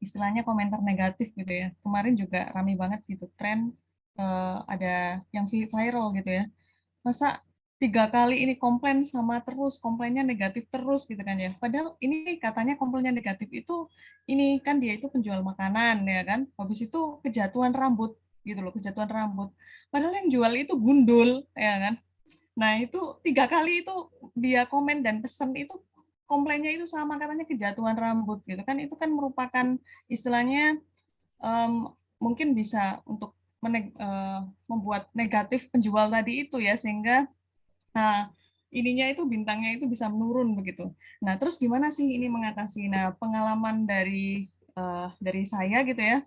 istilahnya komentar negatif gitu ya. Kemarin juga rame banget gitu tren ada yang viral gitu ya. Masa 3 kali ini komplain sama terus, komplainnya negatif terus gitu kan ya. Padahal ini katanya komplainnya negatif itu ini kan dia itu penjual makanan ya kan. Habis itu kejatuhan rambut gitu loh, kejatuhan rambut. Padahal yang jual itu gundul ya kan. Nah itu 3 kali itu dia komen dan pesan itu komplainnya itu sama, katanya kejatuhan rambut gitu kan. Itu kan merupakan istilahnya mungkin bisa untuk membuat negatif penjual tadi itu ya, sehingga ininya itu bintangnya itu bisa menurun begitu. Nah terus gimana sih ini mengatasi? Nah pengalaman dari saya gitu ya,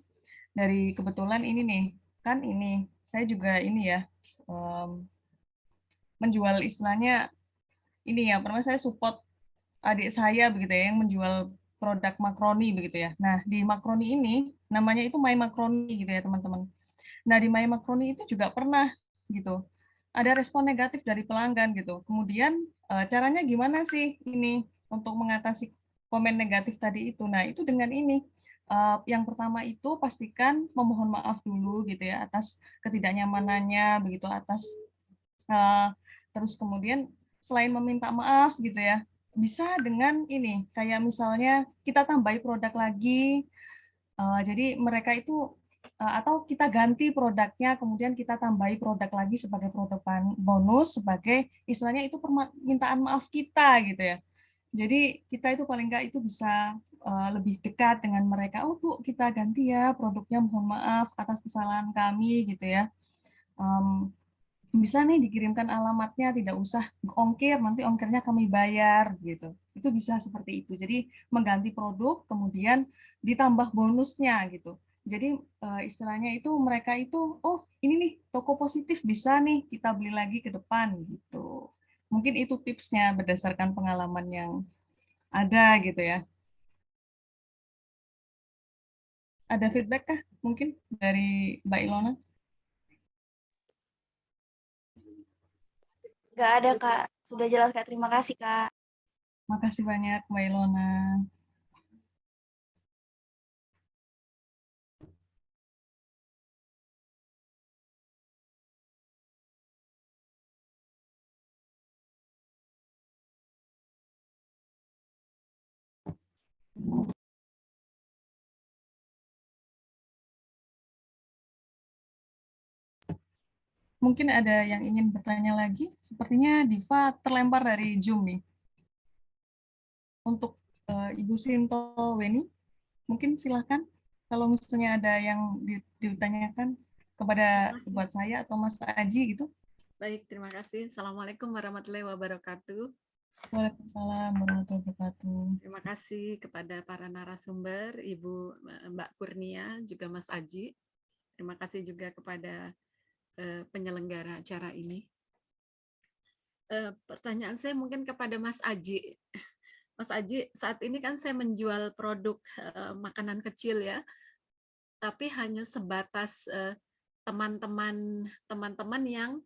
dari kebetulan ini nih kan ini saya juga ini ya menjual istilahnya ini ya, pertama saya support adik saya begitu ya yang menjual produk makroni begitu ya. Nah di makroni ini namanya itu My Makroni gitu ya teman-teman. Nah di My Makroni itu juga pernah gitu ada respon negatif dari pelanggan gitu. Kemudian caranya gimana sih ini untuk mengatasi komen negatif tadi itu? Nah itu dengan ini. Yang pertama itu pastikan memohon maaf dulu gitu ya atas ketidaknyamanannya begitu, atas terus kemudian selain meminta maaf gitu ya, bisa dengan ini kayak misalnya kita tambahi produk lagi, jadi mereka itu atau kita ganti produknya kemudian kita tambahi produk lagi sebagai produk bonus, sebagai istilahnya itu permintaan maaf kita gitu ya. Jadi kita itu paling nggak itu bisa lebih dekat dengan mereka. Oh Bu, kita ganti ya produknya, mohon maaf atas kesalahan kami gitu ya. Bisa nih dikirimkan alamatnya, tidak usah ongkir, nanti ongkirnya kami bayar gitu. Itu bisa seperti itu. Jadi mengganti produk kemudian ditambah bonusnya gitu. Jadi istilahnya itu mereka itu oh ini nih toko positif, bisa nih kita beli lagi ke depan gitu. Mungkin itu tipsnya berdasarkan pengalaman yang ada gitu ya. Ada feedback kah mungkin dari Mbak Ilona? Nggak ada Kak, sudah jelas Kak, terima kasih Kak. Makasih banyak Mbak Ilona. Mungkin ada yang ingin bertanya lagi. Sepertinya Diva terlempar dari Zoom nih. Untuk Ibu Sinto Weni, mungkin silakan kalau misalnya ada yang ditanyakan buat saya atau Mas Aji gitu. Baik, terima kasih. Assalamualaikum warahmatullahi wabarakatuh. Waalaikumsalam warahmatullahi wabarakatuh. Terima kasih kepada para narasumber, Ibu Mbak Kurnia, juga Mas Aji. Terima kasih juga kepada penyelenggara acara ini. Pertanyaan saya mungkin kepada Mas Aji. Mas Aji, saat ini kan saya menjual produk makanan kecil ya, tapi hanya sebatas teman-teman yang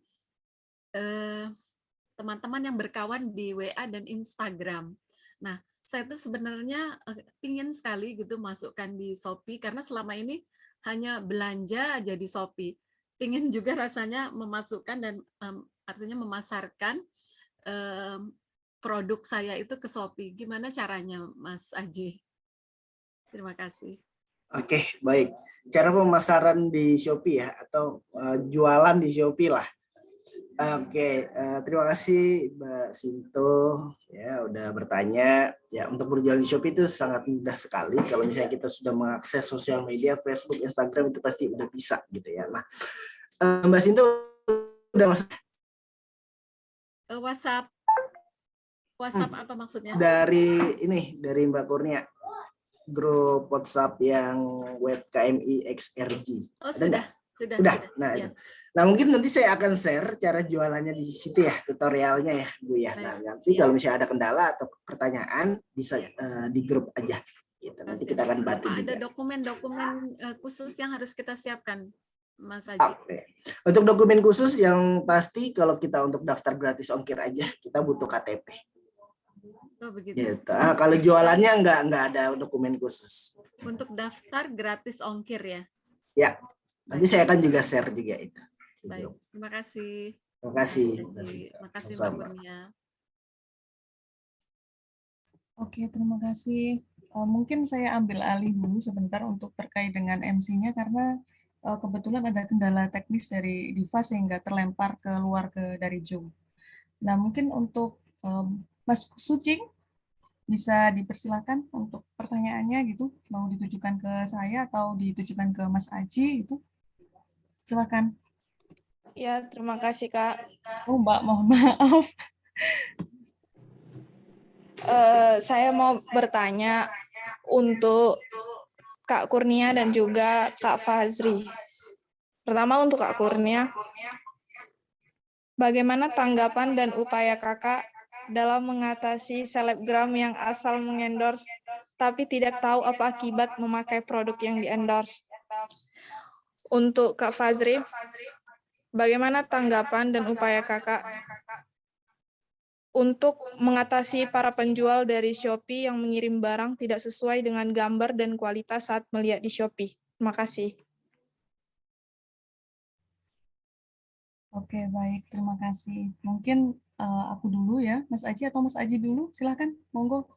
teman-teman yang berkawan di WA dan Instagram. Nah, saya tuh sebenarnya ingin sekali gitu masukkan di Shopee karena selama ini hanya belanja aja di Shopee. Ingin juga rasanya memasukkan dan artinya memasarkan produk saya itu ke Shopee. Gimana caranya, Mas Aji? Terima kasih. Oke, baik. Cara pemasaran di Shopee ya, atau jualan di Shopee lah. Oke, terima kasih Mbak Sinto ya udah bertanya. Ya, untuk berjualan di Shopee itu sangat mudah sekali. Kalau misalnya kita sudah mengakses sosial media, Facebook, Instagram itu pasti udah bisa gitu ya. Nah, Mbak Sinto udah masuk WhatsApp apa maksudnya? dari Mbak Kurnia, grup WhatsApp yang web KMI XRG. Oh, Ada nggak? sudah. Nah, Ya. itu. Nah, mungkin nanti saya akan share cara jualannya di situ ya, tutorialnya ya, Bu ya. Nah, nanti kalau misalnya ada kendala atau pertanyaan bisa di grup aja. Gitu. Nanti kita akan bantu Apa juga. ada dokumen-dokumen khusus yang harus kita siapkan, Mas Aji? Oke. Untuk dokumen khusus yang pasti kalau kita untuk daftar gratis ongkir aja, kita butuh KTP. Oh, begitu. Gitu. Nah, kalau jualannya nggak ada dokumen khusus. Untuk daftar gratis ongkir ya? Ya. Nanti saya akan juga share juga itu. Baik, terima kasih. Terima kasih. Terima kasih Mbak Kurnia. Oke, terima kasih. Mungkin saya ambil alih dulu sebentar untuk terkait dengan MC-nya karena kebetulan ada kendala teknis dari Diva sehingga terlempar keluar dari Zoom. Nah, mungkin untuk Mas Sucing bisa dipersilakan untuk pertanyaannya gitu, mau ditujukan ke saya atau ditujukan ke Mas Aji gitu. Silakan. Ya, terima kasih, Kak. Oh, Mbak, mohon maaf. Saya mau bertanya untuk Kak Kurnia dan juga Kak Fazri. Pertama untuk Kak Kurnia, bagaimana tanggapan dan upaya Kakak dalam mengatasi selebgram yang asal mengendorse tapi tidak tahu apa akibat memakai produk yang di-endorse? Untuk Kak Fazri, bagaimana tanggapan dan upaya Kakak untuk mengatasi para penjual dari Shopee yang mengirim barang tidak sesuai dengan gambar dan kualitas saat melihat di Shopee? Terima kasih. Oke, baik. Terima kasih. Mungkin aku dulu ya, Mas Aji atau Mas Aji dulu. Silakan, monggo.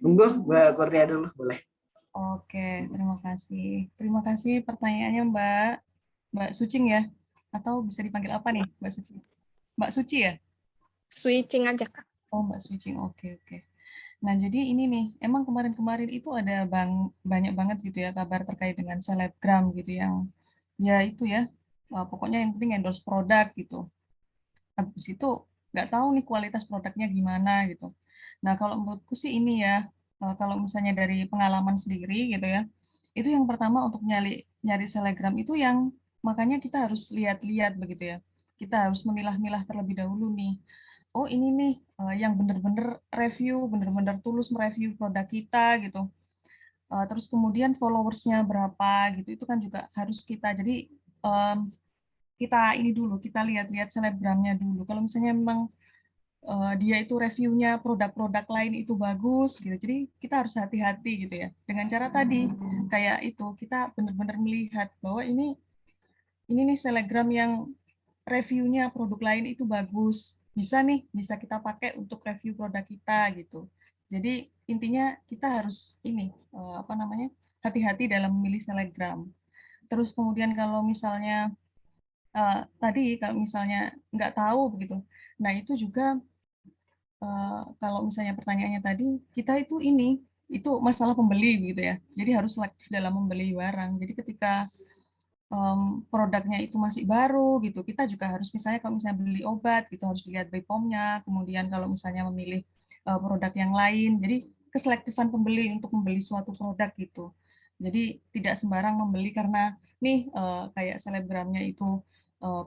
Monggo, Mbak Kurnia dulu, boleh. Oke, terima kasih. Terima kasih pertanyaannya Mbak Sucing ya? Atau bisa dipanggil apa nih, Mbak Suci? Mbak Suci ya? Switching aja, Kak. Oh, Mbak Sucing. Oke. Nah, jadi ini nih, emang kemarin-kemarin itu ada banyak banget gitu ya kabar terkait dengan selebgram gitu yang ya itu ya, pokoknya yang penting endorse produk gitu. Habis itu nggak tahu nih kualitas produknya gimana gitu. Nah, kalau menurutku sih ini ya, kalau misalnya dari pengalaman sendiri gitu ya, itu yang pertama untuk nyari selebgram itu yang makanya kita harus lihat-lihat begitu ya. Kita harus memilah-milah terlebih dahulu nih. Oh ini nih yang benar-benar review, benar-benar tulus mereview produk kita gitu. Terus kemudian followersnya berapa gitu, itu kan juga harus kita. Jadi kita ini dulu, kita lihat-lihat selebgramnya dulu. Kalau misalnya memang dia itu reviewnya produk-produk lain itu bagus gitu. Jadi kita harus hati-hati gitu ya. Dengan cara tadi kayak itu kita benar-benar melihat bahwa ini nih selebgram yang reviewnya produk lain itu bagus. Bisa kita pakai untuk review produk kita gitu. Jadi intinya kita harus ini hati-hati dalam memilih selebgram. Terus kemudian kalau misalnya tadi kalau misalnya nggak tahu begitu, nah itu juga kalau misalnya pertanyaannya tadi kita itu masalah pembeli gitu ya. Jadi harus selektif dalam membeli barang. Jadi ketika produknya itu masih baru gitu, kita juga harus misalnya kalau misalnya beli obat gitu harus dilihat BPOM-nya. Kemudian kalau misalnya memilih produk yang lain, jadi keselektifan pembeli untuk membeli suatu produk gitu. Jadi tidak sembarang membeli karena nih kayak selebgramnya itu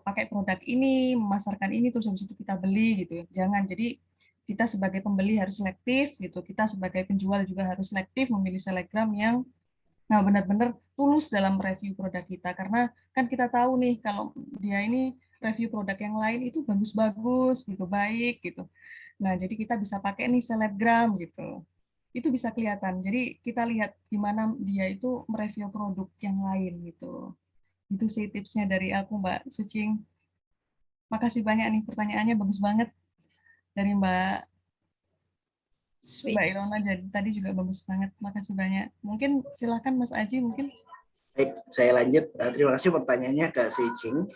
pakai produk ini, memasarkan ini, terus habis itu kita beli gitu ya. Jangan. Jadi kita sebagai pembeli harus selektif gitu. Kita sebagai penjual juga harus selektif memilih selebgram yang benar-benar tulus dalam review produk kita. Karena kan kita tahu nih kalau dia ini review produk yang lain itu bagus-bagus gitu, baik gitu. Nah, jadi kita bisa pakai nih selebgram gitu. itu bisa kelihatan. Jadi kita lihat gimana dia itu mereview produk yang lain gitu. Itu sih tipsnya dari aku, Mbak Sucing. Makasih banyak nih, pertanyaannya bagus banget dari Mbak Sweet. Irona, jadi tadi juga bagus banget. Makasih banyak. Mungkin silakan Mas Aji mungkin. Baik, saya lanjut. Terima kasih pertanyaannya Kak Switching.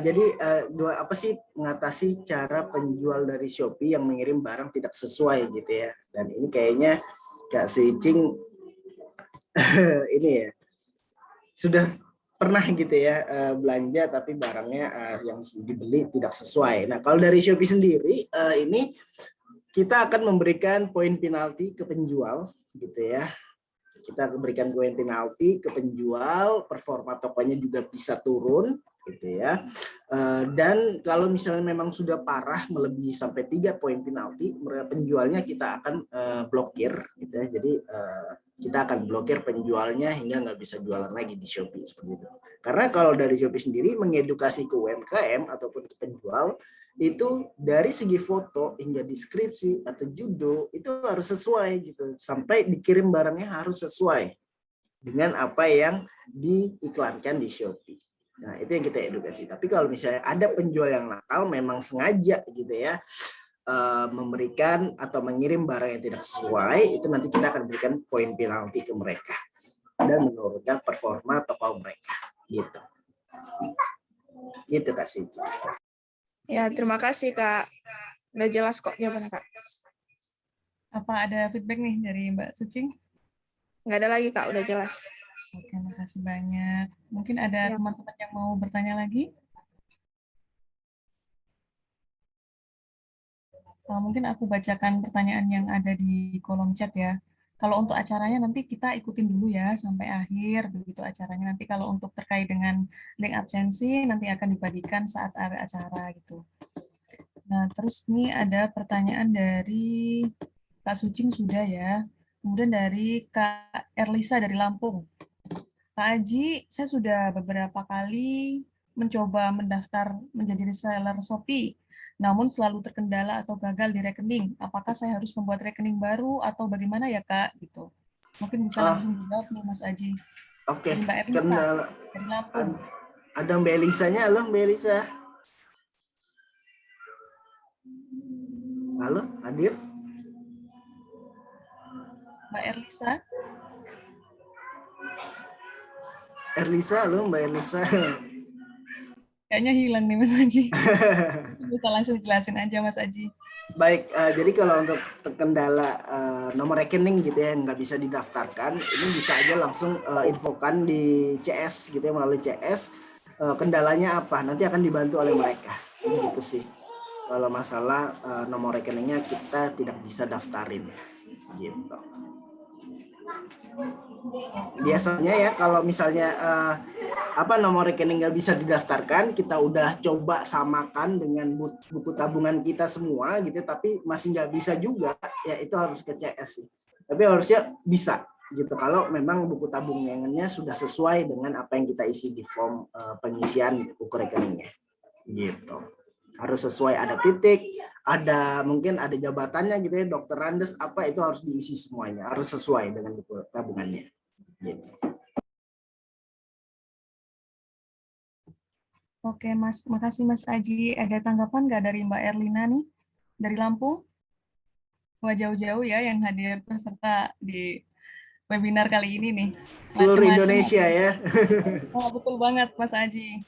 Jadi apa sih mengatasi cara penjual dari Shopee yang mengirim barang tidak sesuai gitu ya? Dan ini kayaknya Kak Switching ini ya sudah pernah gitu ya belanja tapi barangnya yang dibeli tidak sesuai. Nah kalau dari Shopee sendiri ini kita akan memberikan poin penalti ke penjual gitu ya. Kita berikan poin penalti ke penjual, performa tokonya juga bisa turun gitu ya. Dan kalau misalnya memang sudah parah melebihi sampai 3 poin penalti, penjualnya kita akan blokir gitu ya. Jadi kita akan blokir penjualnya hingga nggak bisa jualan lagi di Shopee seperti itu. Karena kalau dari Shopee sendiri mengedukasi ke UMKM ataupun ke penjual itu dari segi foto hingga deskripsi atau judul itu harus sesuai gitu, sampai dikirim barangnya harus sesuai dengan apa yang diiklankan di Shopee. Nah itu yang kita edukasi. Tapi kalau misalnya ada penjual yang nakal memang sengaja gitu ya memberikan atau mengirim barang yang tidak sesuai, itu nanti kita akan berikan poin penalti ke mereka dan menurunkan performa toko mereka gitu. Gitu Kak Siti. Ya, terima kasih, Kak. Udah jelas kok jawabannya, Kak. Apa ada feedback nih dari Mbak Sucing? Nggak ada lagi, Kak. Udah jelas. Oke, makasih banyak. Mungkin ada Ya. teman-teman yang mau bertanya lagi? Mungkin aku bacakan pertanyaan yang ada di kolom chat ya. Kalau untuk acaranya nanti kita ikutin dulu ya sampai akhir begitu acaranya. Nanti kalau untuk terkait dengan link absensi nanti akan dibagikan saat ada acara gitu. Nah, terus ini ada pertanyaan dari Kak Sucing sudah ya. Kemudian dari Kak Erlisa dari Lampung. Kak Aji, saya sudah beberapa kali mencoba mendaftar menjadi reseller Shopee, namun selalu terkendala atau gagal di rekening. Apakah saya harus membuat rekening baru atau bagaimana ya Kak? Gitu. Mungkin bisa langsung dijawab nih Mas Aji. Oke. Dari Mbak Elisa dari Lampung. Ada Mbak Elisanya, halo Mbak Elisa. Halo, hadir? Mbak Elisa. Erlisa, halo Mbak Elisa. Kayaknya hilang nih Mas Aji. Bisa langsung jelasin aja Mas Aji. Baik, jadi kalau untuk terkendala nomor rekening gitu ya nggak bisa didaftarkan, ini bisa aja langsung infokan di CS gitu ya, melalui CS. Kendalanya apa? Nanti akan dibantu oleh mereka. Gitu sih. Kalau masalah nomor rekeningnya kita tidak bisa daftarin, gitu. Biasanya ya kalau misalnya nomor rekening nggak bisa didaftarkan, kita udah coba samakan dengan buku tabungan kita semua gitu, tapi masih nggak bisa juga, ya itu harus ke CS sih. Tapi harusnya bisa gitu kalau memang buku tabungannya sudah sesuai dengan apa yang kita isi di form pengisian buku rekeningnya, gitu. Harus sesuai, ada titik, ada mungkin ada jabatannya gitu ya, dokter Randes apa itu harus diisi semuanya, harus sesuai dengan buku tabungannya. Gitu. Oke Mas, makasih Mas Aji. Ada tanggapan nggak dari Mbak Erlina nih dari Lampung? Wah jauh-jauh ya yang hadir peserta di webinar kali ini nih. Seluruh Indonesia ya. Oh, betul banget Mas Aji.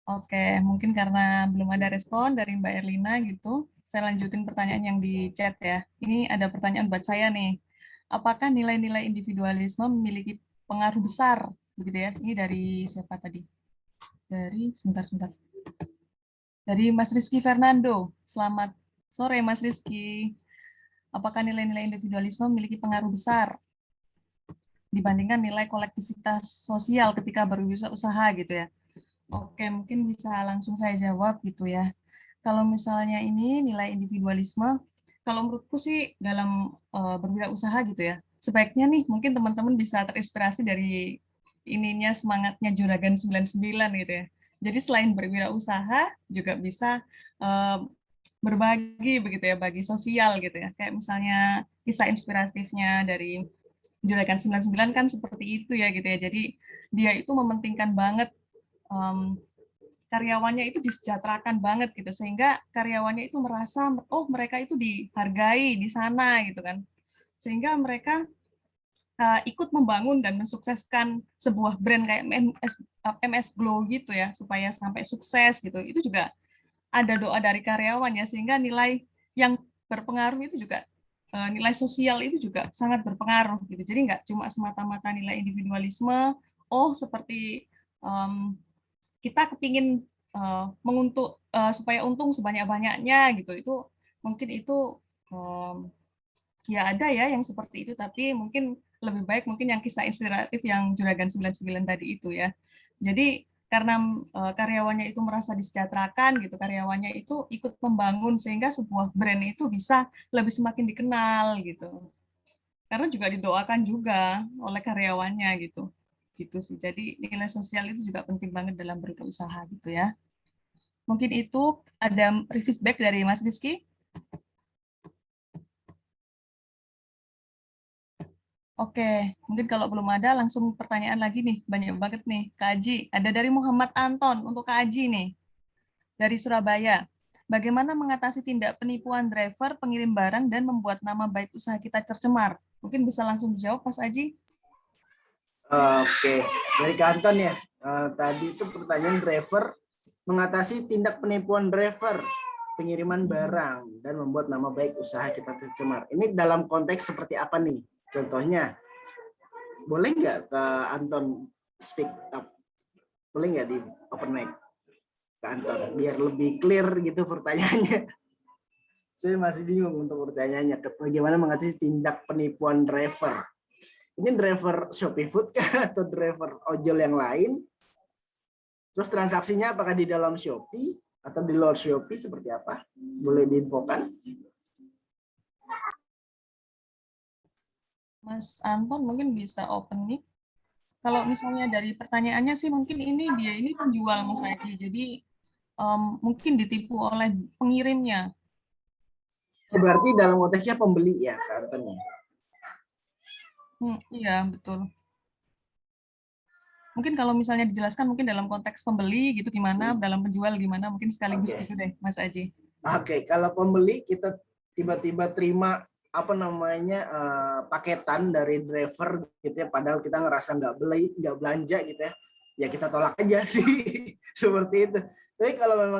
Oke, mungkin karena belum ada respon dari Mbak Erlina gitu, saya lanjutin pertanyaan yang di chat ya. Ini ada pertanyaan buat saya nih. Apakah nilai-nilai individualisme memiliki pengaruh besar? Begitu ya. Ini dari siapa tadi? Sebentar. Dari Mas Rizky Fernando. Selamat sore Mas Rizky. Apakah nilai-nilai individualisme memiliki pengaruh besar dibandingkan nilai kolektivitas sosial ketika berwirausaha gitu ya? Oke, mungkin bisa langsung saya jawab gitu ya. Kalau misalnya ini nilai individualisme, kalau menurutku sih dalam berwirausaha gitu ya, sebaiknya nih mungkin teman-teman bisa terinspirasi dari ininya semangatnya Juragan 99 gitu ya. Jadi selain berwirausaha juga bisa berbagi begitu ya, bagi sosial gitu ya. Kayak misalnya kisah inspiratifnya dari Juragan 99 kan seperti itu ya gitu ya. Jadi dia itu mementingkan banget karyawannya itu disejahterakan banget gitu, sehingga karyawannya itu merasa oh mereka itu dihargai di sana gitu kan, sehingga mereka ikut membangun dan mensukseskan sebuah brand kayak MS Glow gitu ya, supaya sampai sukses gitu. Itu juga ada doa dari karyawan ya, sehingga nilai yang berpengaruh itu juga nilai sosial itu juga sangat berpengaruh gitu. Jadi nggak cuma semata-mata nilai individualisme, oh seperti kita kepingin menguntuk supaya untung sebanyak-banyaknya gitu. Itu mungkin itu ya ada ya yang seperti itu, tapi mungkin lebih baik mungkin yang kisah inspiratif yang Juragan 99 tadi itu ya. Jadi karena karyawannya itu merasa disejahterakan gitu, karyawannya itu ikut membangun sehingga sebuah brand itu bisa lebih semakin dikenal gitu. Karena juga didoakan juga oleh karyawannya gitu. Gitu sih. Jadi nilai sosial itu juga penting banget dalam berusaha gitu ya. Mungkin itu ada feedback dari Mas Rizky. Oke, mungkin kalau belum ada langsung pertanyaan lagi nih, banyak banget nih, Kak Aji. Ada dari Muhammad Anton untuk Kak Aji nih, dari Surabaya. Bagaimana mengatasi tindak penipuan driver, pengirim barang, dan membuat nama baik usaha kita tercemar? Mungkin bisa langsung dijawab, Mas Aji. Oke, dari Kak Anton ya. Tadi itu pertanyaan driver, mengatasi tindak penipuan driver, pengiriman barang, dan membuat nama baik usaha kita tercemar. Ini dalam konteks seperti apa nih? Contohnya, boleh nggak Kak Anton speak up? Boleh nggak di open mic? Kak Anton, biar lebih clear gitu pertanyaannya. Saya masih bingung untuk pertanyaannya. Bagaimana mengatasi tindak penipuan driver? Ini driver Shopee Food kah? Atau driver ojol yang lain? Terus transaksinya apakah di dalam Shopee atau di luar Shopee seperti apa? Boleh diinfokan? Mas Anton mungkin bisa open mic. Kalau misalnya dari pertanyaannya sih mungkin dia ini penjual Mas Aji, jadi mungkin ditipu oleh pengirimnya. Berarti dalam konteksnya pembeli ya, Kak Anton ya? Iya, betul. Mungkin kalau misalnya dijelaskan mungkin dalam konteks pembeli gitu gimana, dalam penjual gimana, mungkin sekaligus gitu deh, Mas Aji. Oke, kalau pembeli kita tiba-tiba terima apa namanya paketan dari driver gitu ya, padahal kita ngerasa nggak belanja gitu ya kita tolak aja sih seperti itu. Tapi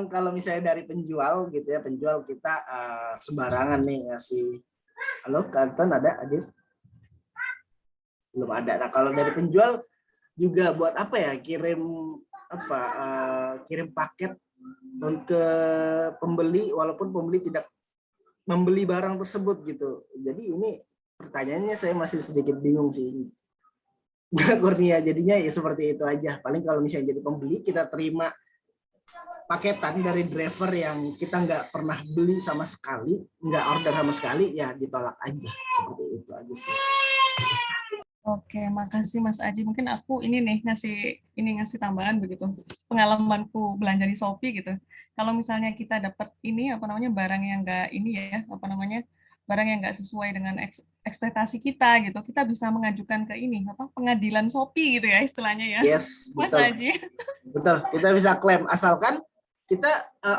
kalau misalnya dari penjual gitu ya, penjual kita sembarangan nih ngasih, halo Kanton ada hadir? Belum ada. Nah kalau dari penjual juga buat apa ya, kirim paket ke pembeli walaupun pembeli tidak membeli barang tersebut gitu. Jadi ini pertanyaannya saya masih sedikit bingung sih. Kurnia, jadinya ya seperti itu aja. Paling kalau misalnya jadi pembeli kita terima paketan dari driver yang kita nggak pernah beli sama sekali, nggak order sama sekali, ya ditolak aja. Seperti itu aja sih. Oke, makasih Mas Aji. Mungkin aku ini nih ngasih tambahan begitu. Pengalamanku belanja di Shopee gitu. Kalau misalnya kita dapat barang yang enggak barang yang enggak sesuai dengan ekspektasi kita gitu, kita bisa mengajukan ke pengadilan Shopee gitu ya istilahnya ya. Yes, Mas betul. Aji. Betul, kita bisa klaim asalkan kita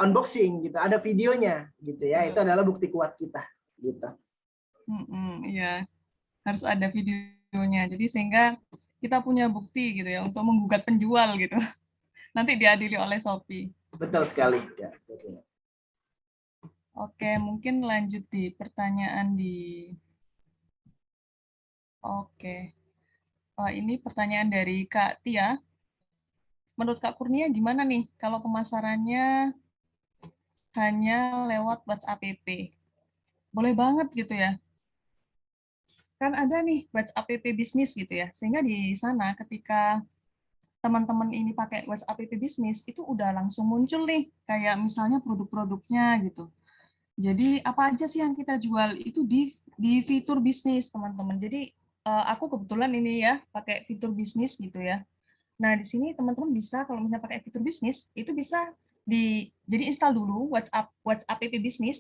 unboxing gitu, ada videonya gitu ya. Itu adalah bukti kuat kita gitu. Iya. Harus ada videonya. Jadi sehingga kita punya bukti gitu ya untuk menggugat penjual gitu. Nanti diadili oleh Shopee. Betul sekali. Ya. Oke, mungkin lanjut di pertanyaan Oke. Ini pertanyaan dari Kak Tia. Menurut Kak Kurnia gimana nih kalau pemasarannya hanya lewat WhatsApp app? Boleh banget gitu ya. Kan ada nih WhatsApp app bisnis gitu ya. Sehingga di sana ketika teman-teman ini pakai WhatsApp app bisnis, itu udah langsung muncul nih, kayak misalnya produk-produknya gitu. Jadi apa aja sih yang kita jual itu di fitur bisnis, teman-teman. Jadi aku kebetulan ini ya pakai fitur bisnis gitu ya. Nah, di sini teman-teman bisa kalau misalnya pakai fitur bisnis, itu bisa jadi install dulu WhatsApp app Business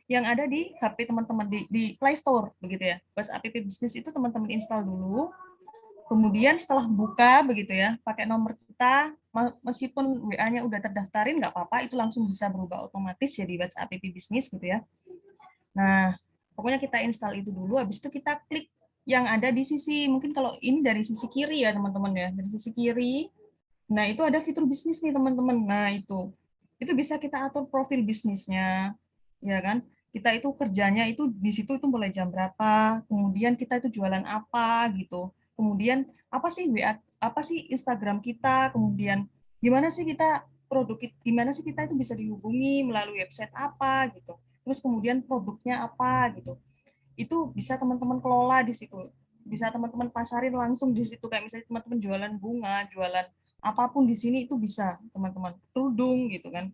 yang ada di HP teman-teman di Play Store begitu ya. WhatsApp app Business itu teman-teman install dulu. Kemudian setelah buka begitu ya, pakai nomor kita, meskipun WA-nya udah terdaftarin nggak apa-apa, itu langsung bisa berubah otomatis jadi WhatsApp app Business gitu ya. Nah, pokoknya kita install itu dulu, habis itu kita klik yang ada di sisi, mungkin kalau ini dari sisi kiri ya teman-teman ya, dari sisi kiri. Nah, itu ada fitur bisnis nih teman-teman. Nah, itu bisa kita atur profil bisnisnya, ya kan? Kita itu kerjanya itu di situ itu mulai jam berapa, kemudian kita itu jualan apa gitu. Kemudian apa sih WA, apa sih Instagram kita, kemudian gimana sih kita gimana sih kita itu bisa dihubungi melalui website apa gitu. Terus kemudian produknya apa gitu. Itu bisa teman-teman kelola di situ. Bisa teman-teman pasarin langsung di situ, kayak misalnya teman-teman jualan bunga, jualan apapun di sini itu bisa teman-teman, kerudung gitu kan.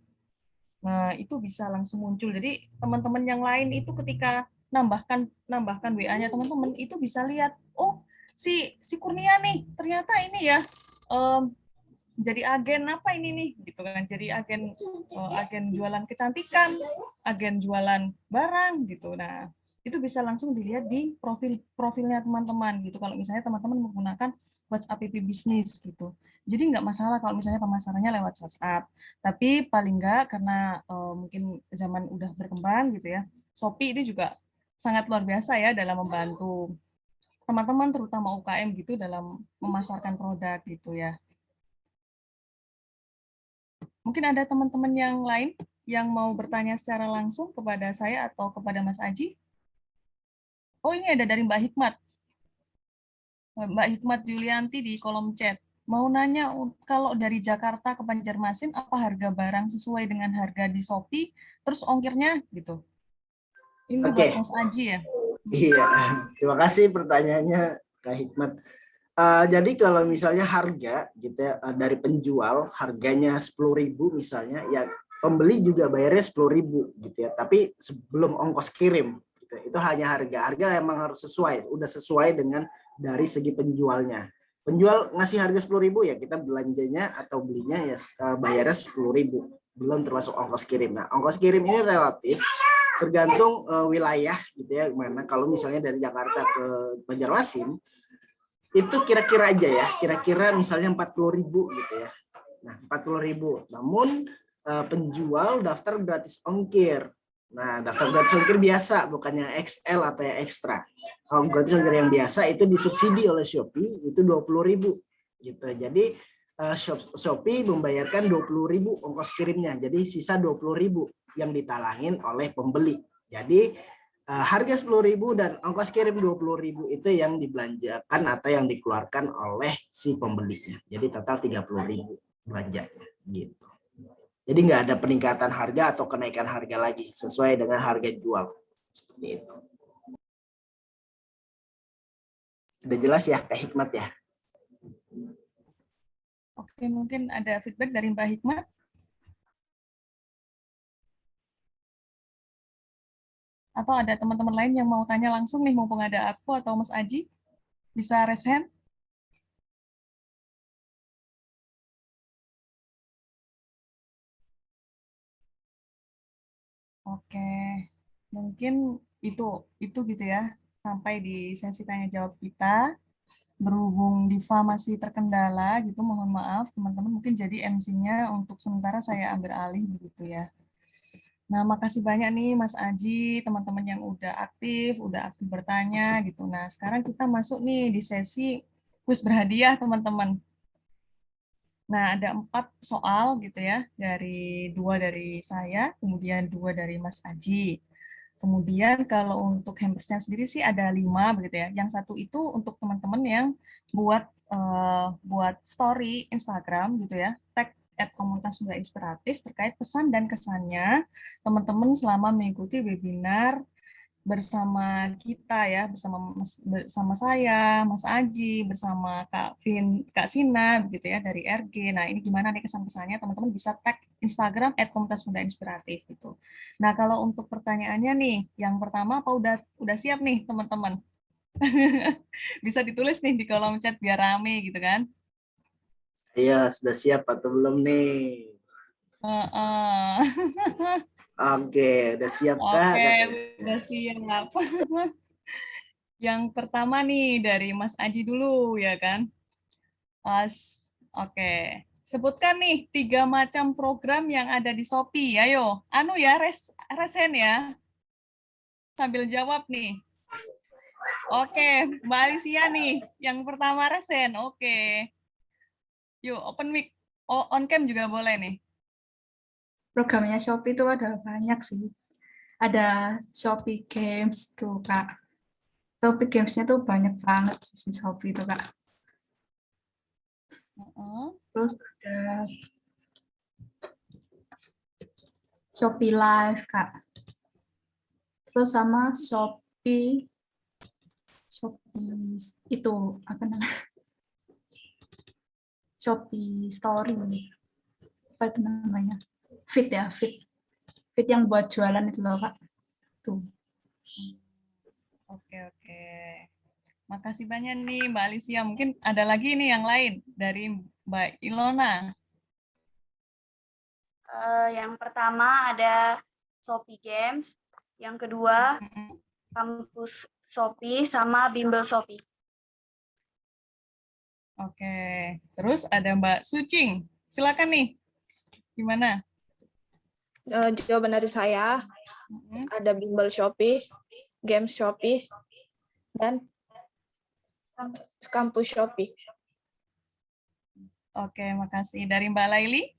Nah, itu bisa langsung muncul. Jadi teman-teman yang lain itu ketika nambahkan WA-nya teman-teman itu bisa lihat, oh si Kurnia nih ternyata ini ya jadi agen apa ini nih gitu kan. Jadi agen jualan kecantikan, agen jualan barang gitu. Nah, itu bisa langsung dilihat di profilnya teman-teman gitu. Kalau misalnya teman-teman menggunakan WhatsApp Business gitu. Jadi nggak masalah kalau misalnya pemasarannya lewat WhatsApp. Tapi paling nggak karena mungkin zaman udah berkembang gitu ya. Shopee ini juga sangat luar biasa ya dalam membantu teman-teman terutama UKM gitu dalam memasarkan produk gitu ya. Mungkin ada teman-teman yang lain yang mau bertanya secara langsung kepada saya atau kepada Mas Aji. Oh, ini ada dari Mbak Hikmat. Mbak Hikmat Yulianti di kolom chat. Mau nanya, kalau dari Jakarta ke Banjarmasin, apa harga barang sesuai dengan harga di Shopee, terus ongkirnya gitu. Ini buat Mas Aji ya. Iya, terima kasih pertanyaannya Kak Hikmat. Jadi kalau misalnya harga gitu ya, dari penjual harganya 10.000 misalnya, ya pembeli juga bayarnya 10.000 gitu ya. Tapi sebelum ongkos kirim, gitu, itu hanya harga emang harus sesuai, udah sesuai dengan dari segi penjualnya. Penjual ngasih harga 10.000 ya kita belanjanya atau belinya ya bayarnya 10.000, belum termasuk ongkos kirim. Nah, ongkos kirim ini relatif tergantung wilayah gitu ya, gimana. Kalau misalnya dari Jakarta ke Banjarmasin itu kira-kira aja ya, kira-kira misalnya 40.000 gitu ya. Nah, 40.000. Namun penjual daftar gratis ongkir. Nah, daftar gratis ongkir biasa, bukannya XL atau yang ekstra. Kalau gratis ongkir yang biasa itu disubsidi oleh Shopee, itu 20.000 gitu. Jadi Shopee membayarkan 20.000 ongkos kirimnya. Jadi sisa 20.000 yang ditalangin oleh pembeli. Jadi harga 10.000 dan ongkos kirim 20.000 itu yang dibelanjakan atau yang dikeluarkan oleh si pembelinya. Jadi total 30.000 belanjanya gitu. Jadi nggak ada peningkatan harga atau kenaikan harga lagi, sesuai dengan harga jual. Seperti itu. Sudah jelas ya Kak Hikmat ya? Oke, mungkin ada feedback dari Mbak Hikmat. Atau ada teman-teman lain yang mau tanya langsung nih, mumpung ada aku atau Mas Aji. Bisa raise hand? Oke, mungkin itu gitu ya, sampai di sesi tanya jawab kita. Berhubung Diva masih terkendala gitu, mohon maaf teman-teman, mungkin jadi MC-nya untuk sementara saya ambil alih begitu ya. Nah, makasih banyak nih Mas Aji, teman-teman yang udah aktif bertanya gitu. Nah, sekarang kita masuk nih di sesi kuis berhadiah teman-teman. Nah, ada 4 soal gitu ya, dari 2 dari saya, kemudian 2 dari Mas Aji. Kemudian kalau untuk hampersnya sendiri sih ada 5 begitu ya. Yang satu itu untuk teman-teman yang buat story Instagram gitu ya, tag @komunitas muda inspiratif terkait pesan dan kesannya teman-teman selama mengikuti webinar bersama kita ya, bersama saya, Mas Aji, bersama Kak Sina begitu ya dari RG. Nah, ini gimana nih kesan-kesannya, teman-teman bisa tag Instagram @komunitas muda inspiratif gitu. Nah, kalau untuk pertanyaannya nih, yang pertama apa udah siap nih teman-teman? Bisa ditulis nih di kolom chat biar rame gitu kan. Iya, sudah siap atau belum nih? Heeh. Oke, udah siap Kak? Oke, Katanya. udah siap. Yang pertama nih dari Mas Aji dulu ya kan. Oke. Sebutkan nih 3 macam program yang ada di Shopee. Ayo, anu ya, resen ya. Sambil jawab nih. Oke, Mbak Alicia nih. Yang pertama resen. Oke. Yuk, open mic. Oh, on cam juga boleh nih. Programnya Shopee itu ada banyak sih. Ada Shopee Games tuh, Kak. Shopee Games-nya tuh banyak banget sih di Shopee itu, Kak. Terus ada Shopee Live, Kak. Terus sama Shopee itu apa namanya? Shopee Story. Apa itu namanya? Fit ya, Fit. Fit yang buat jualan itu loh, Kak. Tuh. Oke. Makasih banyak nih Mbak Alicia. Mungkin ada lagi nih yang lain dari Mbak Ilona. Yang pertama ada Shopee Games, yang kedua Kampus Shopee sama Bimbel Shopee. Oke, terus ada Mbak Sucing. Silakan nih. Gimana? Jawaban dari saya ada Bimbel Shopee, Games Shopee, dan Kampus Shopee. Oke, makasih. Dari Mbak Laili?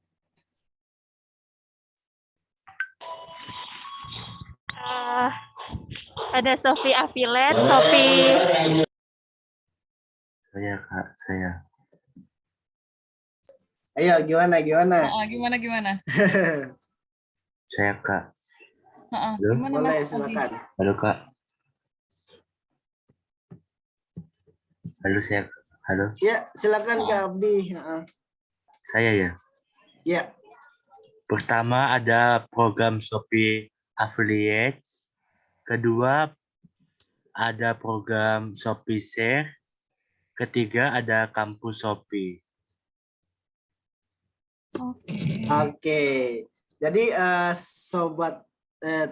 Ada Shopee Affiliate, Shopee. Saya Kak, saya. Ayo, gimana? Gimana? Saya Kak. Gimana Boleh, Mas silakan. Adi? Halo Kak. Halo saya. Halo. Ya, silakan Kak Abdi. Saya ya. Ya. Pertama ada program Shopee Affiliates. Kedua ada program Shopee Share. Ketiga ada Kampus Shopee. Oke. Jadi sobat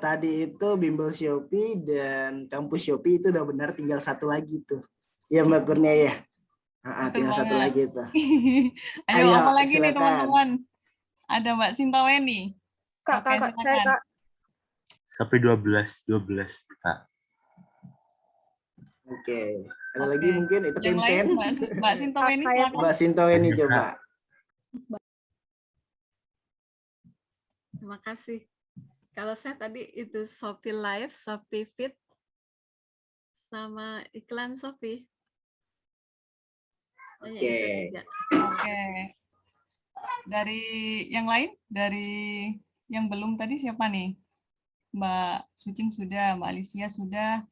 tadi itu Bimbel Shopee dan Kampus Shopee itu udah benar, tinggal satu lagi tuh. Ya Mbak Kurnia ya. Tinggal satu lagi tuh. Ayo, apa lagi nih silakan. teman-teman? Ada Mbak Sintaweni. Kak. Sampai 12 Kak. Oke. Ada lagi mungkin itu Yang lain Mbak Sintaweni silakan. Mbak Sintaweni coba. Terima kasih. Kalau saya tadi itu Shopee Live, Shopee Fit, sama iklan Shopee. Oke. Dari yang lain? Dari yang belum tadi siapa nih? Mbak Sucing sudah, Mbak Alicia sudah,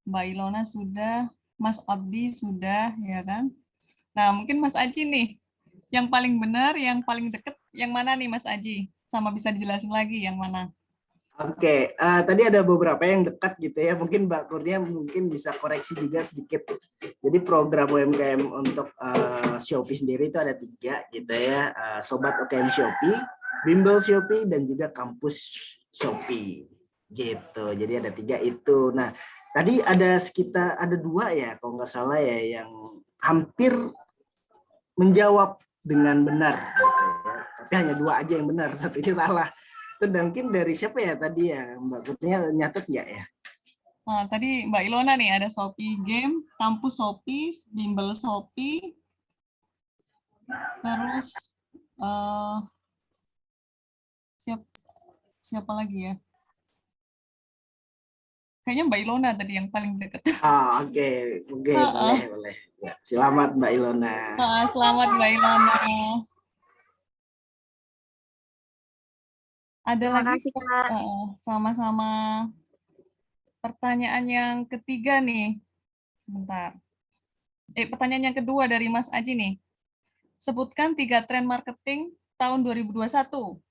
Mbak Ilona sudah, Mas Abdi sudah, ya kan? Nah, mungkin Mas Aji nih, yang paling benar, yang paling deket, yang mana nih Mas Aji? Sama bisa dijelasin lagi yang mana? Oke, tadi ada beberapa yang dekat gitu ya. Mungkin Mbak Kurnia mungkin bisa koreksi juga sedikit. Jadi program UMKM untuk Shopee sendiri itu ada 3 gitu ya. Sobat UMKM Shopee, Bimbel Shopee, dan juga Kampus Shopee gitu. Jadi ada 3 itu. Nah, tadi ada 2 ya kalau nggak salah ya yang hampir menjawab dengan benar gitu ya. Tapi hanya 2 aja yang benar, satunya salah. Itu mungkin dari siapa ya tadi ya, Mbak Kurnia nyatet nggak ya? Nah, tadi Mbak Ilona nih ada Shopee Game, Kampus Shopee, Bimbel Shopee, terus siapa lagi ya? Kayaknya Mbak Ilona tadi yang paling dekat. Oke, boleh. Ya, selamat Mbak Ilona. Selamat Mbak Ilona. Ada Terima lagi? kasih, Kak. Sama-sama. Pertanyaan yang ketiga nih. Sebentar. Pertanyaan yang kedua dari Mas Aji nih. Sebutkan 3 tren marketing tahun 2021.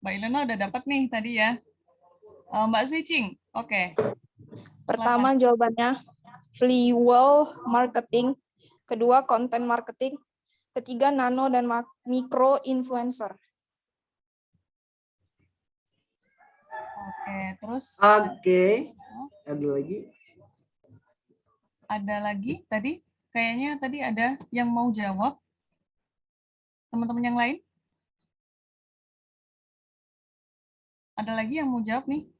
Mbak Ilona udah dapat nih tadi ya. Mbak Switching, oke. Pertama jawabannya Flywheel Marketing, kedua Content Marketing, ketiga Nano dan Micro Influencer. Oke, terus Oke. Ada lagi? ada lagi tadi? Kayaknya tadi ada yang mau jawab. Teman-teman yang lain? Ada lagi yang mau jawab nih?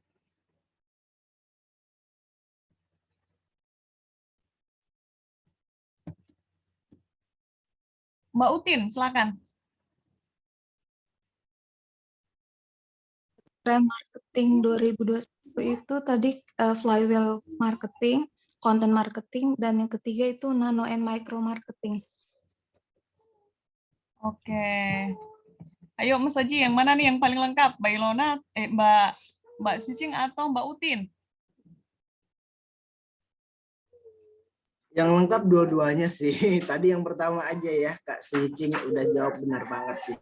Mbak Utin, silakan. Trend marketing 2021 itu tadi flywheel marketing, content marketing, dan yang ketiga itu nano and micro marketing. Oke. Ayo Mas Haji, yang mana nih yang paling lengkap? Mbak Ilona, Mbak Sucing atau Mbak Utin? Yang lengkap dua-duanya sih. Tadi yang pertama aja ya, Kak Switching udah jawab benar banget sih.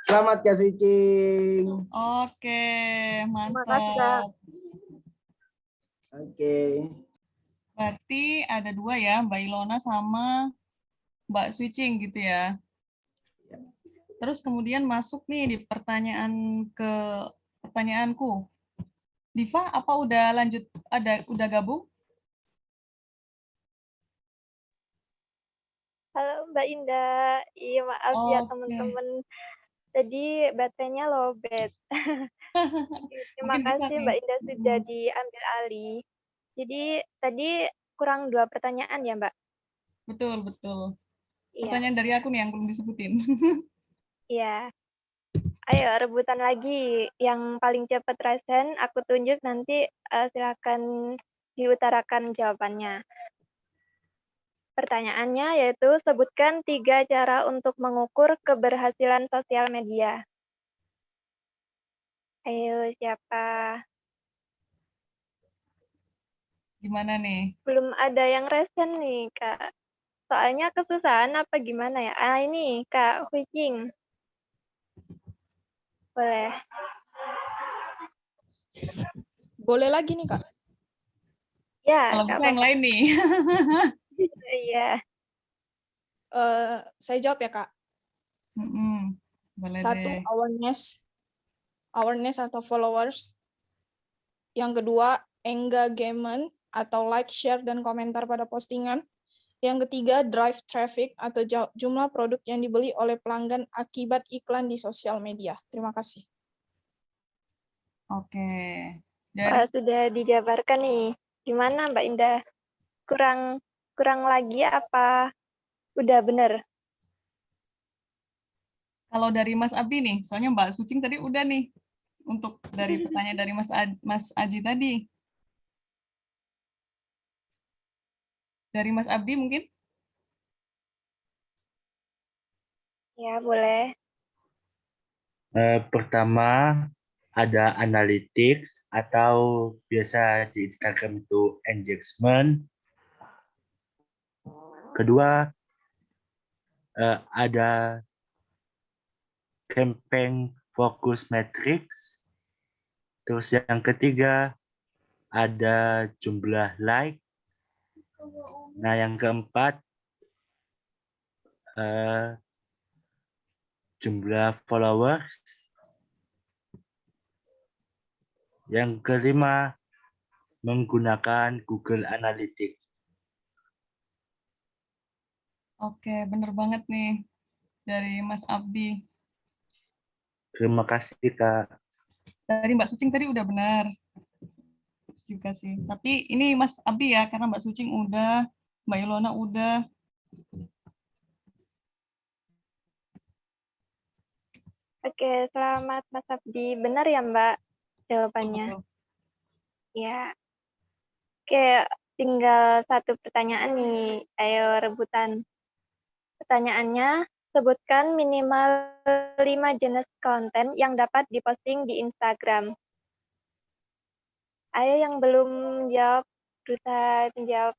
Selamat Kak Switching. Oke, Terima kasih, Kak. mantap. Oke. Berarti ada dua ya, Mbak Ilona sama Mbak Switching gitu ya. Terus kemudian masuk nih di pertanyaanku. Diva, apa udah lanjut? Udah gabung? Halo Mbak Indah. Iya maaf ya Oke. teman-teman. Tadi baterainya lowbat. Terima Mungkin bisa kasih nih. Mbak Indah sudah diambil alih. Jadi tadi kurang 2 pertanyaan ya Mbak? Betul, betul. Iya. Pertanyaan dari aku nih yang belum disebutin. Iya. Ayo rebutan lagi. Yang paling cepat resen aku tunjuk nanti silakan diutarakan jawabannya. Pertanyaannya yaitu sebutkan 3 cara untuk mengukur keberhasilan sosial media. Ayo siapa? Gimana nih? Belum ada yang resen nih Kak. Soalnya kesusahan apa gimana ya? Ini Kak Huijing. Boleh. Boleh lagi nih, Kak. Ya, Kalau Kak bisa yang lain nih. Iya. Saya jawab ya, Kak. Boleh 1, deh. awareness atau followers. Yang kedua, engagement atau like, share, dan komentar pada postingan. Yang ketiga, drive traffic atau jumlah produk yang dibeli oleh pelanggan akibat iklan di sosial media. Terima kasih. Oke. Sudah dijabarkan nih. Gimana Mbak Indah? Kurang lagi apa udah benar? Kalau dari Mas Abi nih, soalnya Mbak Sucing tadi udah nih. Untuk dari pertanyaan dari Mas Aji tadi. Dari Mas Abdi mungkin? Ya, boleh. Pertama, ada analytics atau biasa di Instagram itu engagement. Kedua, ada campaign focus metrics. Terus yang ketiga, ada jumlah like. Nah, yang keempat, jumlah followers. Yang kelima, menggunakan Google Analytics. Oke, bener banget nih dari Mas Abdi. Terima kasih, Kak. Dari Mbak Sucing tadi udah benar juga sih. Tapi ini Mas Abdi ya, karena Mbak Sucing udah, Mbak Ilona udah. Oke, selamat Mas Abdi. Benar ya Mbak jawabannya? Betul. Ya. Oke, tinggal 1 pertanyaan nih. Ayo rebutan. Pertanyaannya, sebutkan minimal 5 jenis konten yang dapat diposting di Instagram. Ayo yang belum jawab, berusaha menjawab.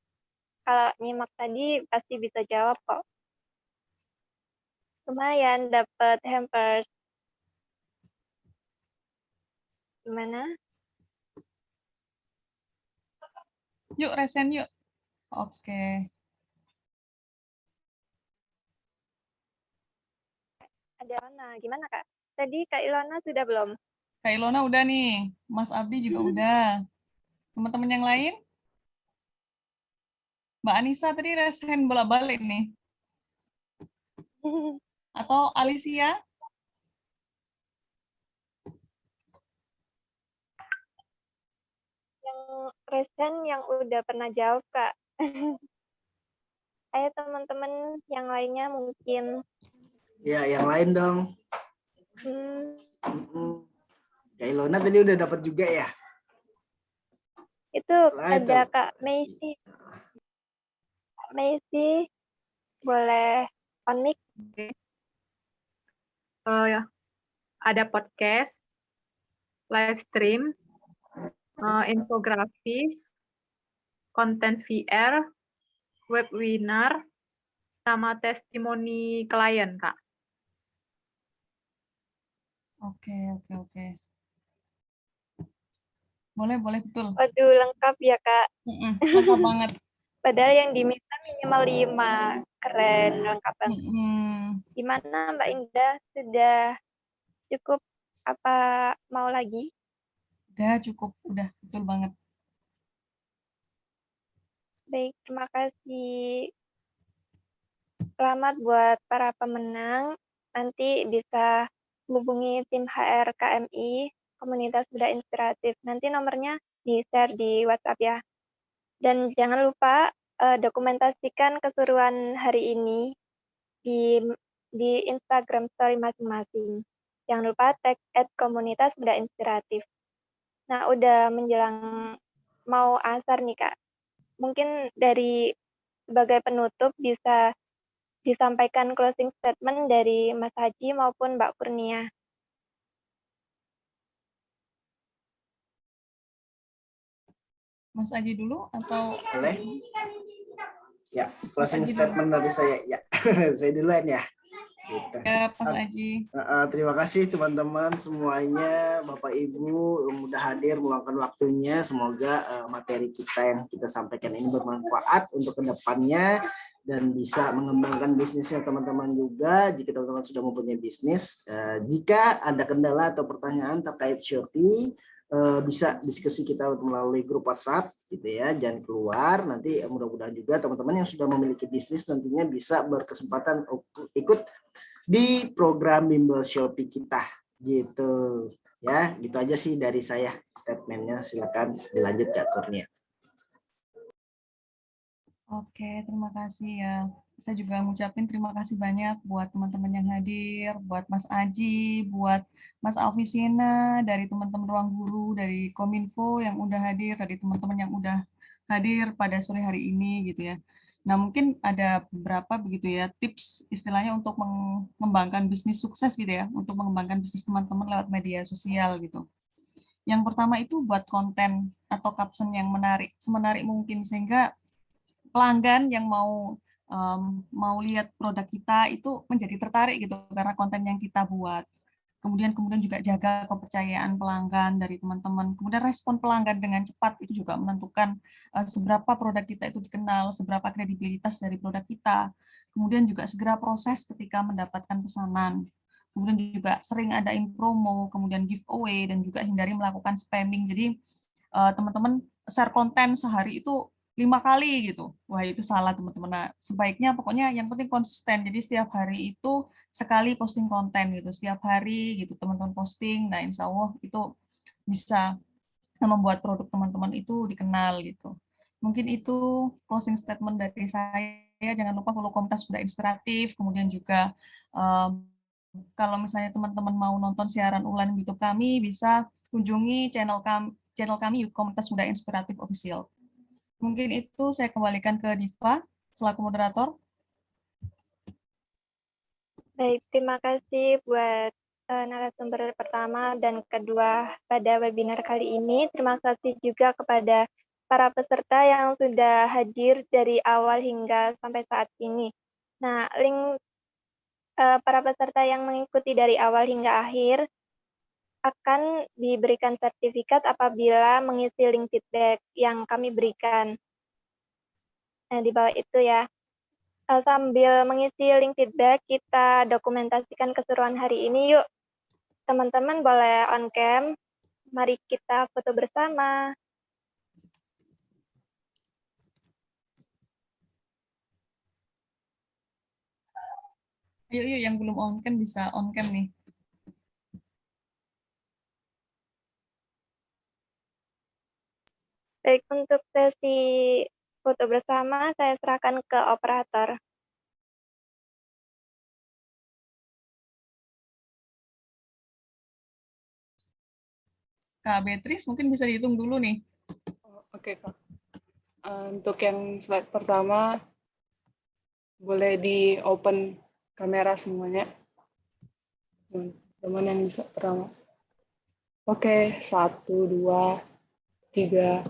Kalau nyimak tadi pasti bisa jawab kok. Lumayan dapat hampers. Gimana? Yuk, resen yuk. Oke. Ada Ilona, gimana Kak? Tadi Kak Ilona sudah belum? Kak Ilona udah nih. Mas Abdi juga udah. Teman-teman yang lain? Mbak Anissa tadi resen bolak-balik nih. Atau Alicia? Yang resen yang udah pernah jawab Kak. Ayo teman-teman yang lainnya mungkin. Ya, yang lain dong. Kak Ilona tadi udah dapat juga ya? Itu ada Kak Messi. Kak Messi, boleh on mic? Ya. Ada podcast, live stream, infografis, konten VR, webinar, sama testimoni klien, Kak. Oke. Boleh, betul. Waduh, lengkap ya, Kak. Lengkap banget. Padahal yang diminta minimal 5. Keren, lengkap banget. Gimana Mbak Indah? Sudah cukup apa mau lagi? Udah cukup, udah betul banget. Baik, terima kasih. Selamat buat para pemenang. Nanti bisa hubungi tim HR KMI, Komunitas Muda Inspiratif. Nanti nomornya di-share di WhatsApp ya. Dan jangan lupa dokumentasikan keseruan hari ini di Instagram story masing-masing. Jangan lupa tag @komunitas muda inspiratif. Nah, udah menjelang mau asar nih, Kak. Mungkin dari sebagai penutup bisa disampaikan closing statement dari Mas Haji maupun Mbak Kurnia. Mas Aji dulu atau? Boleh. Ya, closing statement dari saya. Ya, saya duluan ya. Gitu. Ya, Mas Aji. Terima kasih teman-teman semuanya, Bapak Ibu yang sudah hadir meluangkan waktunya. Semoga materi kita yang kita sampaikan ini bermanfaat untuk kedepannya dan bisa mengembangkan bisnisnya teman-teman juga. Jika teman-teman sudah mempunyai bisnis, jika ada kendala atau pertanyaan terkait Shopee, bisa diskusi kita melalui grup WhatsApp gitu ya, jangan keluar. Nanti mudah-mudahan juga teman-teman yang sudah memiliki bisnis nantinya bisa berkesempatan ikut di program bimbel Shopee kita gitu ya. Gitu aja sih dari saya statementnya. Silakan dilanjut Kak Kurnia. Oke, terima kasih ya. Saya juga ngucapin terima kasih banyak buat teman-teman yang hadir, buat Mas Aji, buat Mas Alvisina, dari teman-teman Ruang Guru, dari Kominfo yang udah hadir, dari teman-teman yang udah hadir pada sore hari ini gitu ya. Nah, mungkin ada beberapa begitu ya tips istilahnya untuk mengembangkan bisnis sukses gitu ya, untuk mengembangkan bisnis teman-teman lewat media sosial gitu. Yang pertama itu buat konten atau caption yang menarik, semenarik mungkin sehingga pelanggan yang mau lihat produk kita itu menjadi tertarik gitu karena konten yang kita buat. Kemudian juga jaga kepercayaan pelanggan dari teman-teman. Kemudian respon pelanggan dengan cepat itu juga menentukan seberapa produk kita itu dikenal, seberapa kredibilitas dari produk kita. Kemudian juga segera proses ketika mendapatkan pesanan. Kemudian juga sering adain promo, kemudian giveaway, dan juga hindari melakukan spamming. Jadi teman-teman share konten sehari itu 5 kali gitu. Wah, itu salah teman-teman. Nah, sebaiknya pokoknya yang penting konsisten. Jadi setiap hari itu sekali posting konten gitu. Setiap hari gitu teman-teman posting. Nah, insya Allah itu bisa membuat produk teman-teman itu dikenal gitu. Mungkin itu closing statement dari saya. Jangan lupa follow Komunitas Muda Inspiratif. Kemudian juga kalau misalnya teman-teman mau nonton siaran ulang YouTube kami, bisa kunjungi channel kami Komunitas Muda Inspiratif Official. Mungkin itu saya kembalikan ke Diva selaku moderator. Baik, terima kasih buat narasumber pertama dan kedua pada webinar kali ini. Terima kasih juga kepada para peserta yang sudah hadir dari awal hingga sampai saat ini. Nah, link para peserta yang mengikuti dari awal hingga akhir akan diberikan sertifikat apabila mengisi link feedback yang kami berikan. Nah, di bawah itu ya. Sambil mengisi link feedback, kita dokumentasikan keseruan hari ini yuk. Teman-teman boleh on cam. Mari kita foto bersama. Yuk, yuk yang belum on cam bisa on cam nih. Baik, untuk sesi foto bersama, saya serahkan ke operator. Kak Beatrice mungkin bisa dihitung dulu nih. Oke, Kak. Untuk yang slide pertama, boleh di-open kamera semuanya. Teman yang bisa pertama. Oke, 1, 2, 3.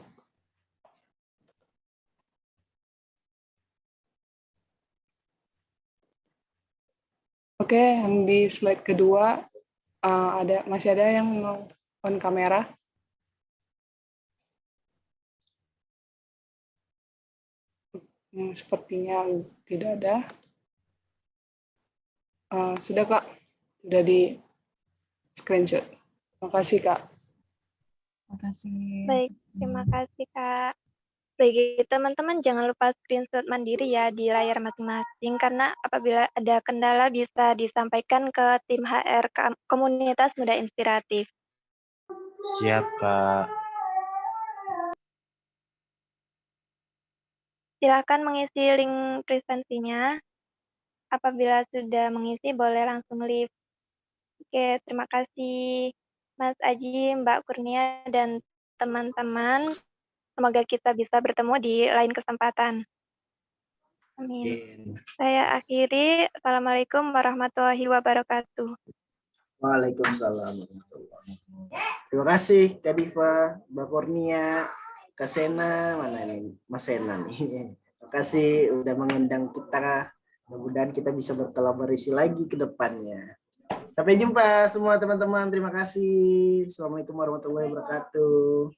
Oke, yang di slide kedua, masih ada yang mau on kamera. Sepertinya tidak ada. Sudah, Kak. Sudah di screenshot. Terima kasih, Kak. Terima kasih. Baik, terima kasih, Kak. Baik, teman-teman jangan lupa screenshot mandiri ya di layar masing-masing, karena apabila ada kendala bisa disampaikan ke tim HR Komunitas Muda Inspiratif. Siap, Kak. Silakan mengisi link presentasinya. Apabila sudah mengisi, boleh langsung leave. Oke, terima kasih Mas Aji, Mbak Kurnia, dan teman-teman. Semoga kita bisa bertemu di lain kesempatan. Amin. Saya akhiri. Assalamualaikum warahmatullahi wabarakatuh. Waalaikumsalam. Terima kasih Kak Diva, Mbak Kurnia, Kak Sena, mana nih? Mas Sena nih. Terima kasih udah mengundang kita. Mudah-mudahan kita bisa berkolaborasi lagi ke depannya. Sampai jumpa semua teman-teman. Terima kasih. Assalamualaikum warahmatullahi wabarakatuh.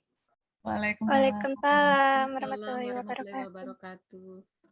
Waalaikumsalam warahmatullahi wabarakatuh.